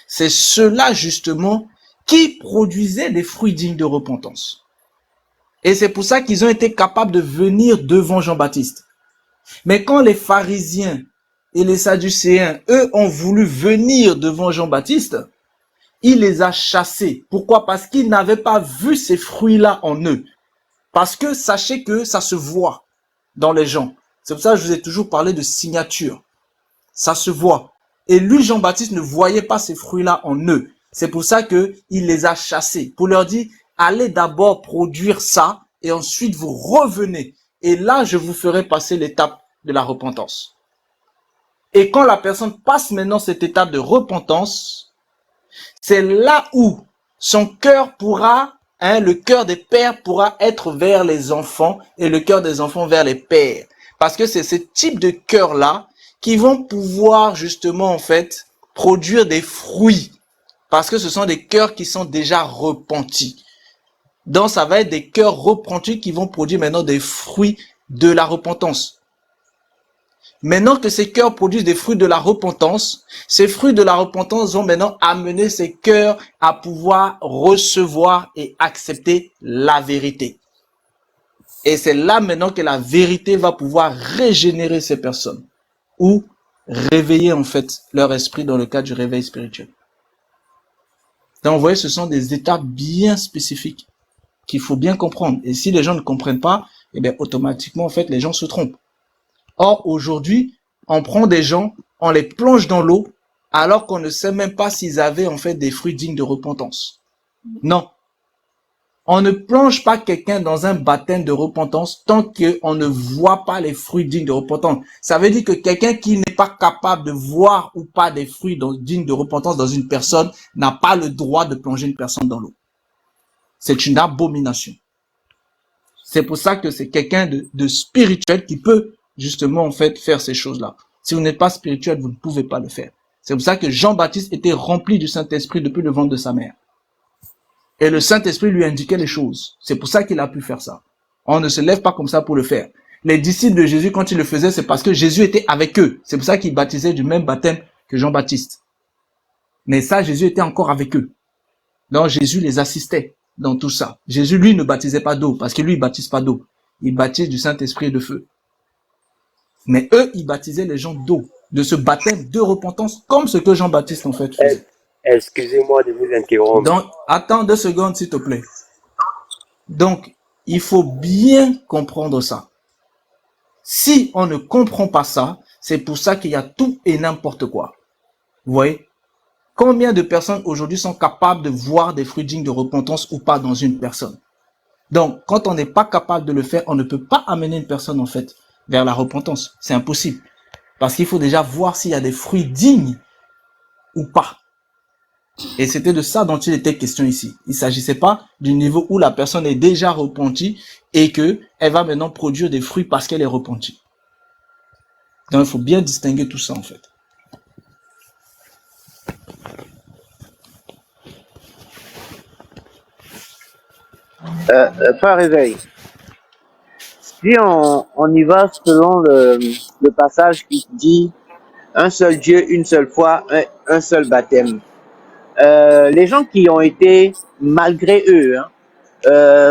Speaker 1: c'est ceux-là justement qui produisaient des fruits dignes de repentance. Et c'est pour ça qu'ils ont été capables de venir devant Jean-Baptiste. Mais quand les pharisiens et les sadducéens, eux, ont voulu venir devant Jean-Baptiste, il les a chassés. Pourquoi? Parce qu'ils n'avaient pas vu ces fruits-là en eux. Parce que sachez que ça se voit dans les gens. C'est pour ça que je vous ai toujours parlé de signature. Ça se voit. Et lui, Jean-Baptiste, ne voyait pas ces fruits-là en eux. C'est pour ça que il les a chassés. Pour leur dire, allez d'abord produire ça et ensuite vous revenez. Et là, je vous ferai passer l'étape de la repentance. Et quand la personne passe maintenant cette étape de repentance, c'est là où son cœur pourra, le cœur des pères pourra être vers les enfants et le cœur des enfants vers les pères. Parce que c'est ce type de cœur-là qui vont pouvoir justement en fait produire des fruits. Parce que ce sont des cœurs qui sont déjà repentis. Donc ça va être des cœurs repentis qui vont produire maintenant des fruits de la repentance. Maintenant que ces cœurs produisent des fruits de la repentance, ces fruits de la repentance vont maintenant amener ces cœurs à pouvoir recevoir et accepter la vérité. Et c'est là maintenant que la vérité va pouvoir régénérer ces personnes ou réveiller en fait leur esprit dans le cadre du réveil spirituel. Donc vous voyez, ce sont des étapes bien spécifiques qu'il faut bien comprendre. Et si les gens ne comprennent pas, eh bien automatiquement en fait les gens se trompent. Or, aujourd'hui, on prend des gens, on les plonge dans l'eau, alors qu'on ne sait même pas s'ils avaient en fait des fruits dignes de repentance. Non. On ne plonge pas quelqu'un dans un baptême de repentance tant qu'on ne voit pas les fruits dignes de repentance. Ça veut dire que quelqu'un qui n'est pas capable de voir ou pas des fruits dignes de repentance dans une personne n'a pas le droit de plonger une personne dans l'eau. C'est une abomination. C'est pour ça que c'est quelqu'un de spirituel qui peut justement en fait faire ces choses-là. Si vous n'êtes pas spirituel, vous ne pouvez pas le faire. C'est pour ça que Jean-Baptiste était rempli du Saint-Esprit depuis le ventre de sa mère. Et le Saint-Esprit lui indiquait les choses. C'est pour ça qu'il a pu faire ça. On ne se lève pas comme ça pour le faire. Les disciples de Jésus, quand ils le faisaient, c'est parce que Jésus était avec eux. C'est pour ça qu'ils baptisaient du même baptême que Jean-Baptiste. Mais ça, Jésus était encore avec eux. Donc Jésus les assistait dans tout ça. Jésus, lui, ne baptisait pas d'eau, parce que lui, il baptise pas d'eau. Il baptise du Saint-Esprit et de feu. Mais eux, ils baptisaient les gens d'eau, de ce baptême de repentance, comme ce que Jean-Baptiste en fait faisait.
Speaker 9: Excusez-moi de vous interrompre.
Speaker 1: Donc, attends 2 secondes, s'il te plaît. Donc, il faut bien comprendre ça. Si on ne comprend pas ça, c'est pour ça qu'il y a tout et n'importe quoi. Vous voyez? Combien de personnes aujourd'hui sont capables de voir des fruits dignes de repentance ou pas dans une personne? Donc, quand on n'est pas capable de le faire, on ne peut pas amener une personne en fait vers la repentance. C'est impossible. Parce qu'il faut déjà voir s'il y a des fruits dignes ou pas. Et c'était de ça dont il était question ici. Il ne s'agissait pas du niveau où la personne est déjà repentie et que elle va maintenant produire des fruits parce qu'elle est repentie. Donc, il faut bien distinguer tout ça, en fait.
Speaker 7: Frère Réveil, si on y va selon le passage qui dit un seul Dieu, une seule foi, un seul baptême, les gens qui ont été, malgré eux,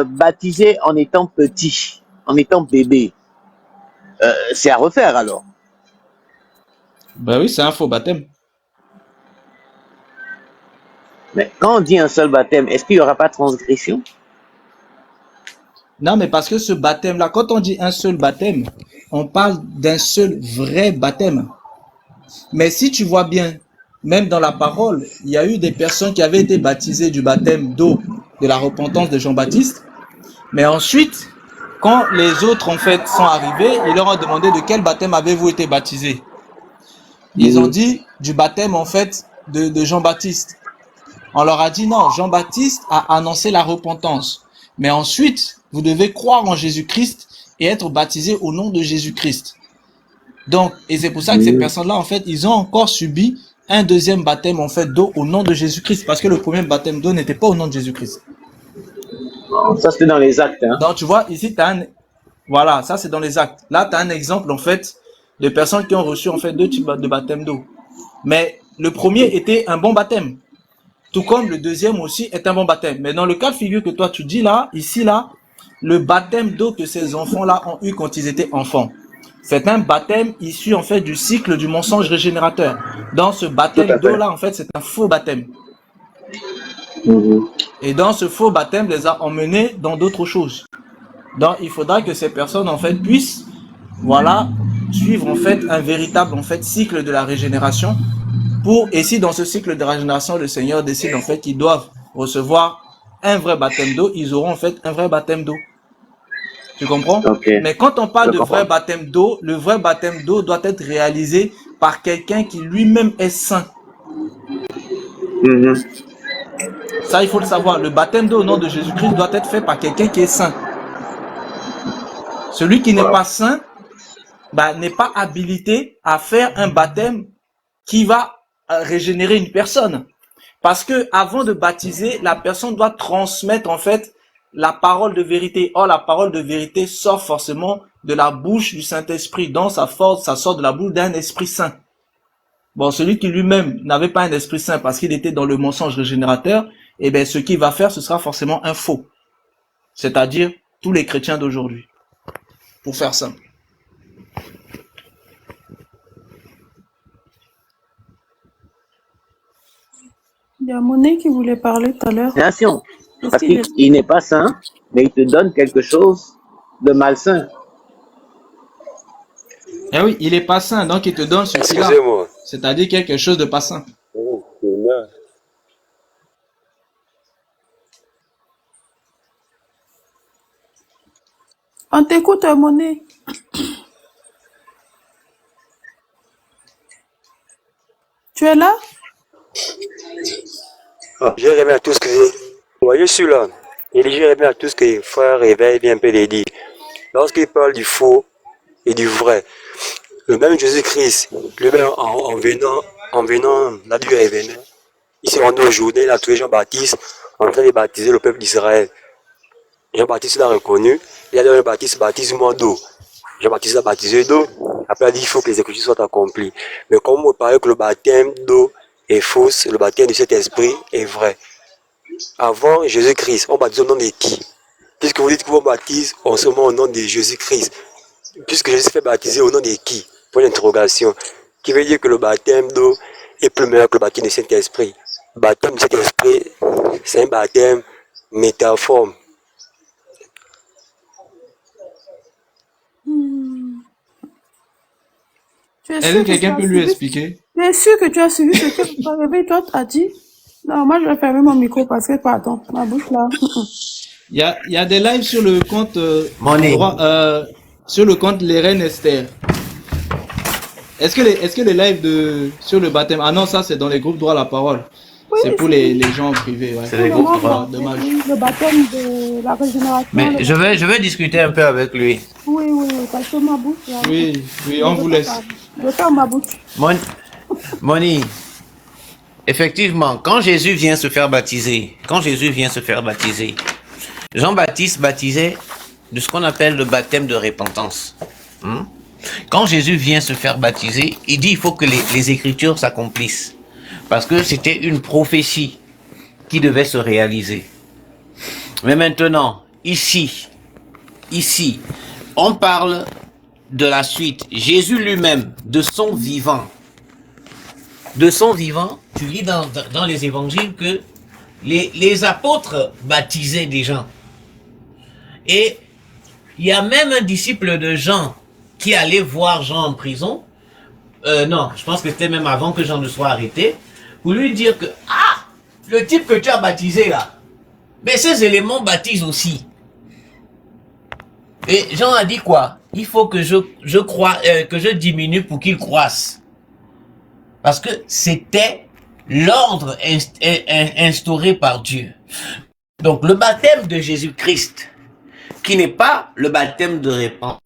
Speaker 7: baptisés en étant petits, en étant bébés, c'est à refaire alors.
Speaker 1: Ben oui, c'est un faux baptême.
Speaker 7: Mais quand on dit un seul baptême, est-ce qu'il n'y aura pas de transgression?
Speaker 1: Non, mais parce que ce baptême-là, quand on dit un seul baptême, on parle d'un seul vrai baptême. Mais si tu vois bien, même dans la parole, il y a eu des personnes qui avaient été baptisées du baptême d'eau de la repentance de Jean-Baptiste. Mais ensuite, quand les autres, en fait, sont arrivés, ils leur ont demandé de quel baptême avez-vous été baptisés. Ils ont dit du baptême, en fait, de Jean-Baptiste. On leur a dit non, Jean-Baptiste a annoncé la repentance. Mais ensuite, vous devez croire en Jésus-Christ et être baptisé au nom de Jésus-Christ. Donc, et c'est pour ça que ces personnes-là, en fait, ils ont encore subi un deuxième baptême, en fait, d'eau au nom de Jésus-Christ. Parce que le premier baptême d'eau n'était pas au nom de Jésus-Christ.
Speaker 7: Ça, c'est dans les actes. Hein.
Speaker 1: Donc, tu vois, ici, tu as un... Voilà, ça, c'est dans les actes. Là, tu as un exemple, en fait, de personnes qui ont reçu, en fait, 2 types de baptême d'eau. Mais le premier était un bon baptême. Tout comme le deuxième aussi est un bon baptême. Mais dans le cas de figure que toi, tu dis là, ici, là, le baptême d'eau que ces enfants-là ont eu quand ils étaient enfants, c'est un baptême issu, en fait, du cycle du mensonge régénérateur. Dans ce baptême d'eau-là, en fait, c'est un faux baptême. Et dans ce faux baptême, les a emmenés dans d'autres choses. Donc, il faudra que ces personnes, en fait, puissent, voilà, suivre, en fait, un véritable, en fait, cycle de la régénération. Et si dans ce cycle de régénération, le Seigneur décide, en fait, qu'ils doivent recevoir un vrai baptême d'eau, ils auront, en fait, un vrai baptême d'eau. Tu comprends? Mais quand on parle de vrai baptême d'eau, le vrai baptême d'eau doit être réalisé par quelqu'un qui lui-même est saint. Ça, il faut le savoir. Le baptême d'eau au nom de Jésus-Christ doit être fait par quelqu'un qui est saint. Celui qui n'est pas saint, n'est pas habilité à faire un baptême qui va régénérer une personne. Parce que avant de baptiser, la personne doit transmettre, en fait, la parole de vérité. Or, la parole de vérité sort forcément de la bouche du Saint-Esprit. Donc, ça sort de la bouche d'un esprit saint. Bon, celui qui lui-même n'avait pas un esprit saint parce qu'il était dans le mensonge régénérateur, eh bien, ce qu'il va faire, ce sera forcément un faux. C'est-à-dire tous les chrétiens d'aujourd'hui. Pour faire simple.
Speaker 3: Il y a Monet qui voulait parler tout à l'heure.
Speaker 7: Attention, parce qu'il n'est pas saint, mais il te donne quelque chose de malsain.
Speaker 1: Eh oui, il est pas saint, donc il te donne ce qu'il a.
Speaker 9: Excusez-moi.
Speaker 1: C'est-à-dire quelque chose de pas saint.
Speaker 6: Oh, connard.
Speaker 3: On t'écoute, Monet. Tu es là?
Speaker 9: Je reviens à tout ce que... Ouais, je suis là. Et je reviens à tout ce que frère Réveil vient un peu de dire. Lorsqu'il parle du faux et du vrai, le même Jésus-Christ, lui-même en venant, la du révénement, il s'est rendu aujourd'hui, il a trouvé Jean-Baptiste en train de baptiser le peuple d'Israël. Jean-Baptiste l'a reconnu, il a dit Jean-Baptiste, baptise-moi d'eau. Jean-Baptiste l'a baptisé d'eau, après il a dit il faut que les Écritures soient accomplies. Mais comme on parlait que le baptême d'eau est fausse, le baptême de cet esprit est vrai. Avant Jésus-Christ, on baptise au nom de qui? Puisque vous dites que vous baptisez seulement au nom de Jésus-Christ. Puisque Jésus fait baptiser au nom de qui? Pour une interrogation. Qui veut dire que le baptême d'eau est plus meilleur que le baptême de Saint-Esprit. Le baptême de Saint-Esprit, c'est un baptême métaphore.
Speaker 1: Est-ce que quelqu'un peut lui expliquer?
Speaker 3: Tu es sûr que tu as suivi ce que ton réveil toi a dit? Non, moi je vais fermer mon micro parce que, pardon, ma bouche là.
Speaker 1: Il y a des lives sur le compte sur le compte Les Reines Esther. Est-ce que les lives sur le baptême, ah non, ça c'est dans les groupes droit à la parole.
Speaker 3: Oui,
Speaker 1: C'est pour les gens privés, ouais.
Speaker 7: C'est des groupes
Speaker 3: vraiment,
Speaker 1: Dommage.
Speaker 3: oui, le baptême de la régénération.
Speaker 7: Mais je vais discuter un peu avec lui.
Speaker 3: Oui, parce que ma bouche, là,
Speaker 1: Oui, oui, on vous laisse.
Speaker 3: je ferme ma bouche.
Speaker 7: Moni, effectivement, quand Jésus vient se faire baptiser, Jean-Baptiste baptisait de ce qu'on appelle le baptême de repentance. Quand Jésus vient se faire baptiser, il dit il faut que les Écritures s'accomplissent. Parce que c'était une prophétie qui devait se réaliser. Mais maintenant, ici, on parle de la suite. Jésus lui-même, de son vivant, tu lis dans les évangiles que les apôtres baptisaient des gens. Et il y a même un disciple de Jean qui allait voir Jean en prison. Non, je pense que c'était même avant que Jean ne soit arrêté, pour lui dire que, le type que tu as baptisé là, mais ces éléments baptisent aussi. Et Jean a dit quoi? Il faut que je diminue pour qu'il croisse. Parce que c'était l'ordre instauré par Dieu. Donc le baptême de Jésus-Christ, qui n'est pas le baptême de repentance,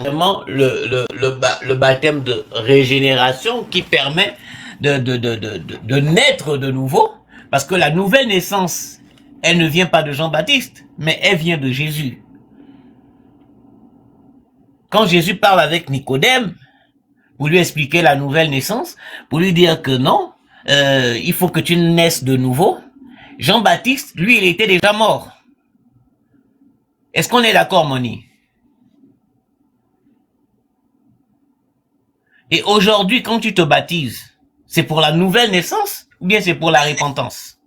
Speaker 7: le baptême de régénération qui permet de naître de nouveau, parce que la nouvelle naissance, elle ne vient pas de Jean-Baptiste, mais elle vient de Jésus. Quand Jésus parle avec Nicodème, pour lui expliquer la nouvelle naissance, pour lui dire que non, il faut que tu naisses de nouveau, Jean-Baptiste, lui, il était déjà mort. Est-ce qu'on est d'accord, Moni? Et aujourd'hui, quand tu te baptises, c'est pour la nouvelle naissance ou bien c'est pour la repentance?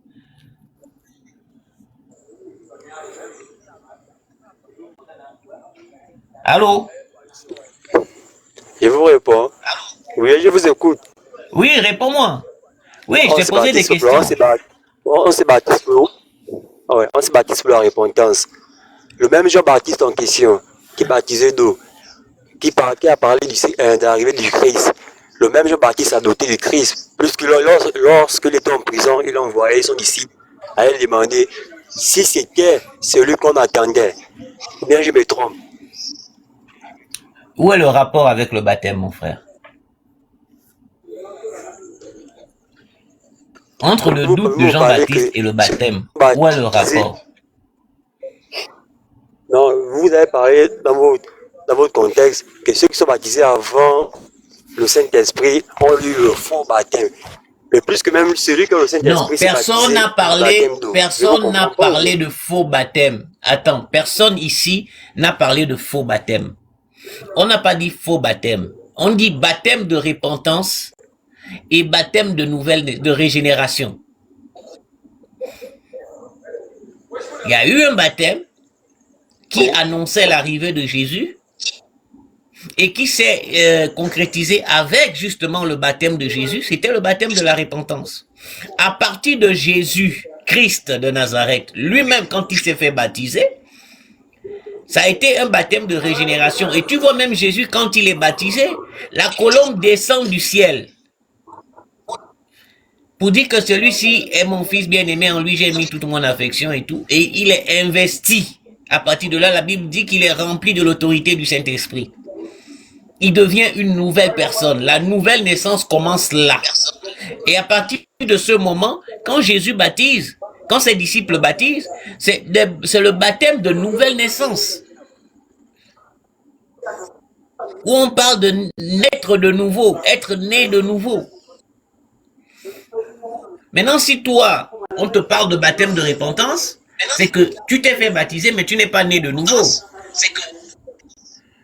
Speaker 7: Allô?
Speaker 9: Je vous réponds. Oui, je vous écoute.
Speaker 7: Oui, réponds-moi. Oui, je t'ai posé des questions.
Speaker 9: On se baptise pour la repentance. Le même Jean-Baptiste en question, qui baptisait d'eau, qui a parlé de l'arrivée du Christ. Le même Jean-Baptiste a doté du Christ, puisque lorsqu'il était en prison, il a envoyé son disciple à lui demander si c'était celui qu'on attendait. Ou bien je me trompe.
Speaker 7: Où est le rapport avec le baptême, mon frère? Entre le doute de Jean-Baptiste et le baptême, où est le rapport?
Speaker 9: Non, vous avez parlé dans votre contexte que ceux qui sont baptisés avant le Saint-Esprit ont eu le faux baptême. Mais plus que même celui que le Saint-Esprit.
Speaker 7: Non, personne n'a parlé de faux baptême. Attends, personne ici n'a parlé de faux baptême. On n'a pas dit faux baptême. On dit baptême de repentance et baptême de régénération. Il y a eu un baptême qui annonçait l'arrivée de Jésus et qui s'est concrétisé avec justement le baptême de Jésus. C'était le baptême de la repentance. À partir de Jésus, Christ de Nazareth, lui-même quand il s'est fait baptiser, ça a été un baptême de régénération. Et tu vois même Jésus quand il est baptisé, la colombe descend du ciel pour dire que celui-ci est mon fils bien-aimé, en lui j'ai mis toute mon affection et tout. Et il est investi. À partir de là, la Bible dit qu'il est rempli de l'autorité du Saint-Esprit. Il devient une nouvelle personne. La nouvelle naissance commence là. Et à partir de ce moment, quand Jésus baptise, quand ses disciples baptisent, c'est le baptême de nouvelle naissance. Où on parle de naître de nouveau, être né de nouveau. Maintenant, si toi, on te parle de baptême de repentance, c'est que tu t'es fait baptiser, mais tu n'es pas né de nouveau. C'est que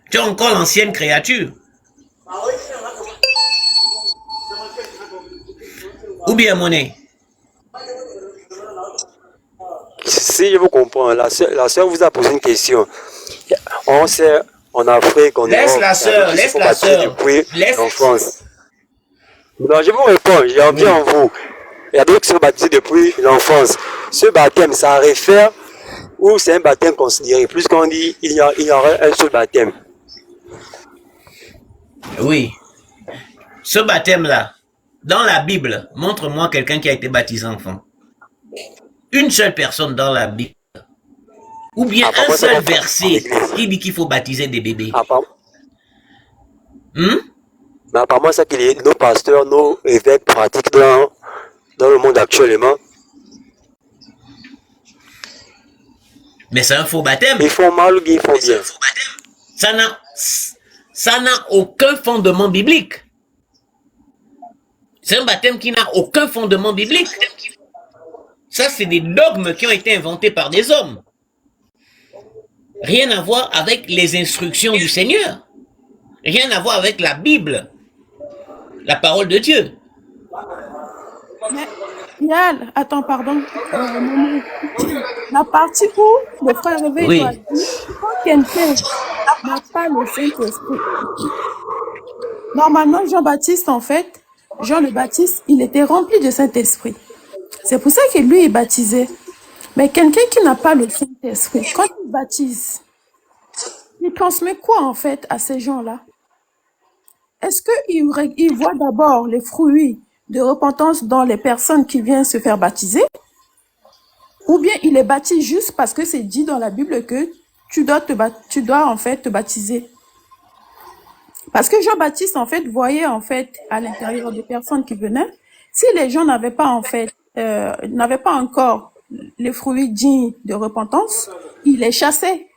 Speaker 7: tu es encore l'ancienne créature. Ou bien, monnaie.
Speaker 9: Si je vous comprends, la sœur vous a posé une question. On sait en Afrique, en
Speaker 7: Laisse
Speaker 9: Europe,
Speaker 7: la sœur, laisse la sœur.
Speaker 9: En France. Non, je vous réponds, j'ai envie en vous. Il y a d'autres qui sont baptisés depuis l'enfance. Ce baptême, ça réfère ou c'est un baptême considéré? Plus qu'on dit, il y aurait un seul baptême.
Speaker 7: Oui. Ce baptême-là, dans la Bible, montre-moi quelqu'un qui a été baptisé enfant. une seule personne dans la Bible, ou bien un seul verset qui dit qu'il faut baptiser des bébés.
Speaker 9: Mais apparemment, ça qu'il y a nos pasteurs, nos évêques pratiquent dans le monde actuellement.
Speaker 7: Mais c'est un faux baptême.
Speaker 9: Ils font mal ou bien ils font bien.
Speaker 7: Ça n'a aucun fondement biblique. C'est un baptême qui n'a aucun fondement biblique. Ça, c'est des dogmes qui ont été inventés par des hommes. Rien à voir avec les instructions du Seigneur. Rien à voir avec la Bible. La parole de Dieu.
Speaker 3: Mais, Yal, attends, pardon. La partie où le frère Réveil a dit, quand quelqu'un n'a pas le Saint-Esprit, normalement, Jean-Baptiste, en fait, Jean le Baptiste, il était rempli de Saint-Esprit. C'est pour ça que lui est baptisé. Mais quelqu'un qui n'a pas le Saint-Esprit, quand il baptise, il transmet quoi, en fait, à ces gens-là? Est-ce qu'il voit d'abord les fruits de repentance dans les personnes qui viennent se faire baptiser? Ou bien il est baptisé juste parce que c'est dit dans la Bible que tu dois en fait te baptiser? Parce que Jean-Baptiste, en fait, voyait, en fait, à l'intérieur des personnes qui venaient, si les gens n'avaient pas, en fait, n'avaient pas encore les fruits dignes de repentance, il les chassait.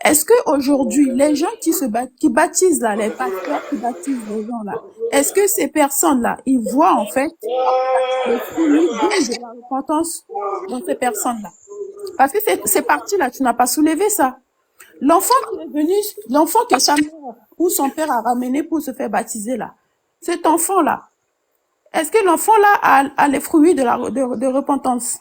Speaker 3: Est-ce qu'aujourd'hui, les gens qui baptisent là, les pasteurs qui baptisent les gens là, est-ce que ces personnes-là, ils voient en fait les fruits dignes de la repentance dans ces personnes-là? Parce que ces parties-là, tu n'as pas soulevé ça. L'enfant qui est venu, l'enfant que sa mère ou son père a ramené pour se faire baptiser là, cet enfant-là, est-ce que l'enfant là a les fruits de repentance?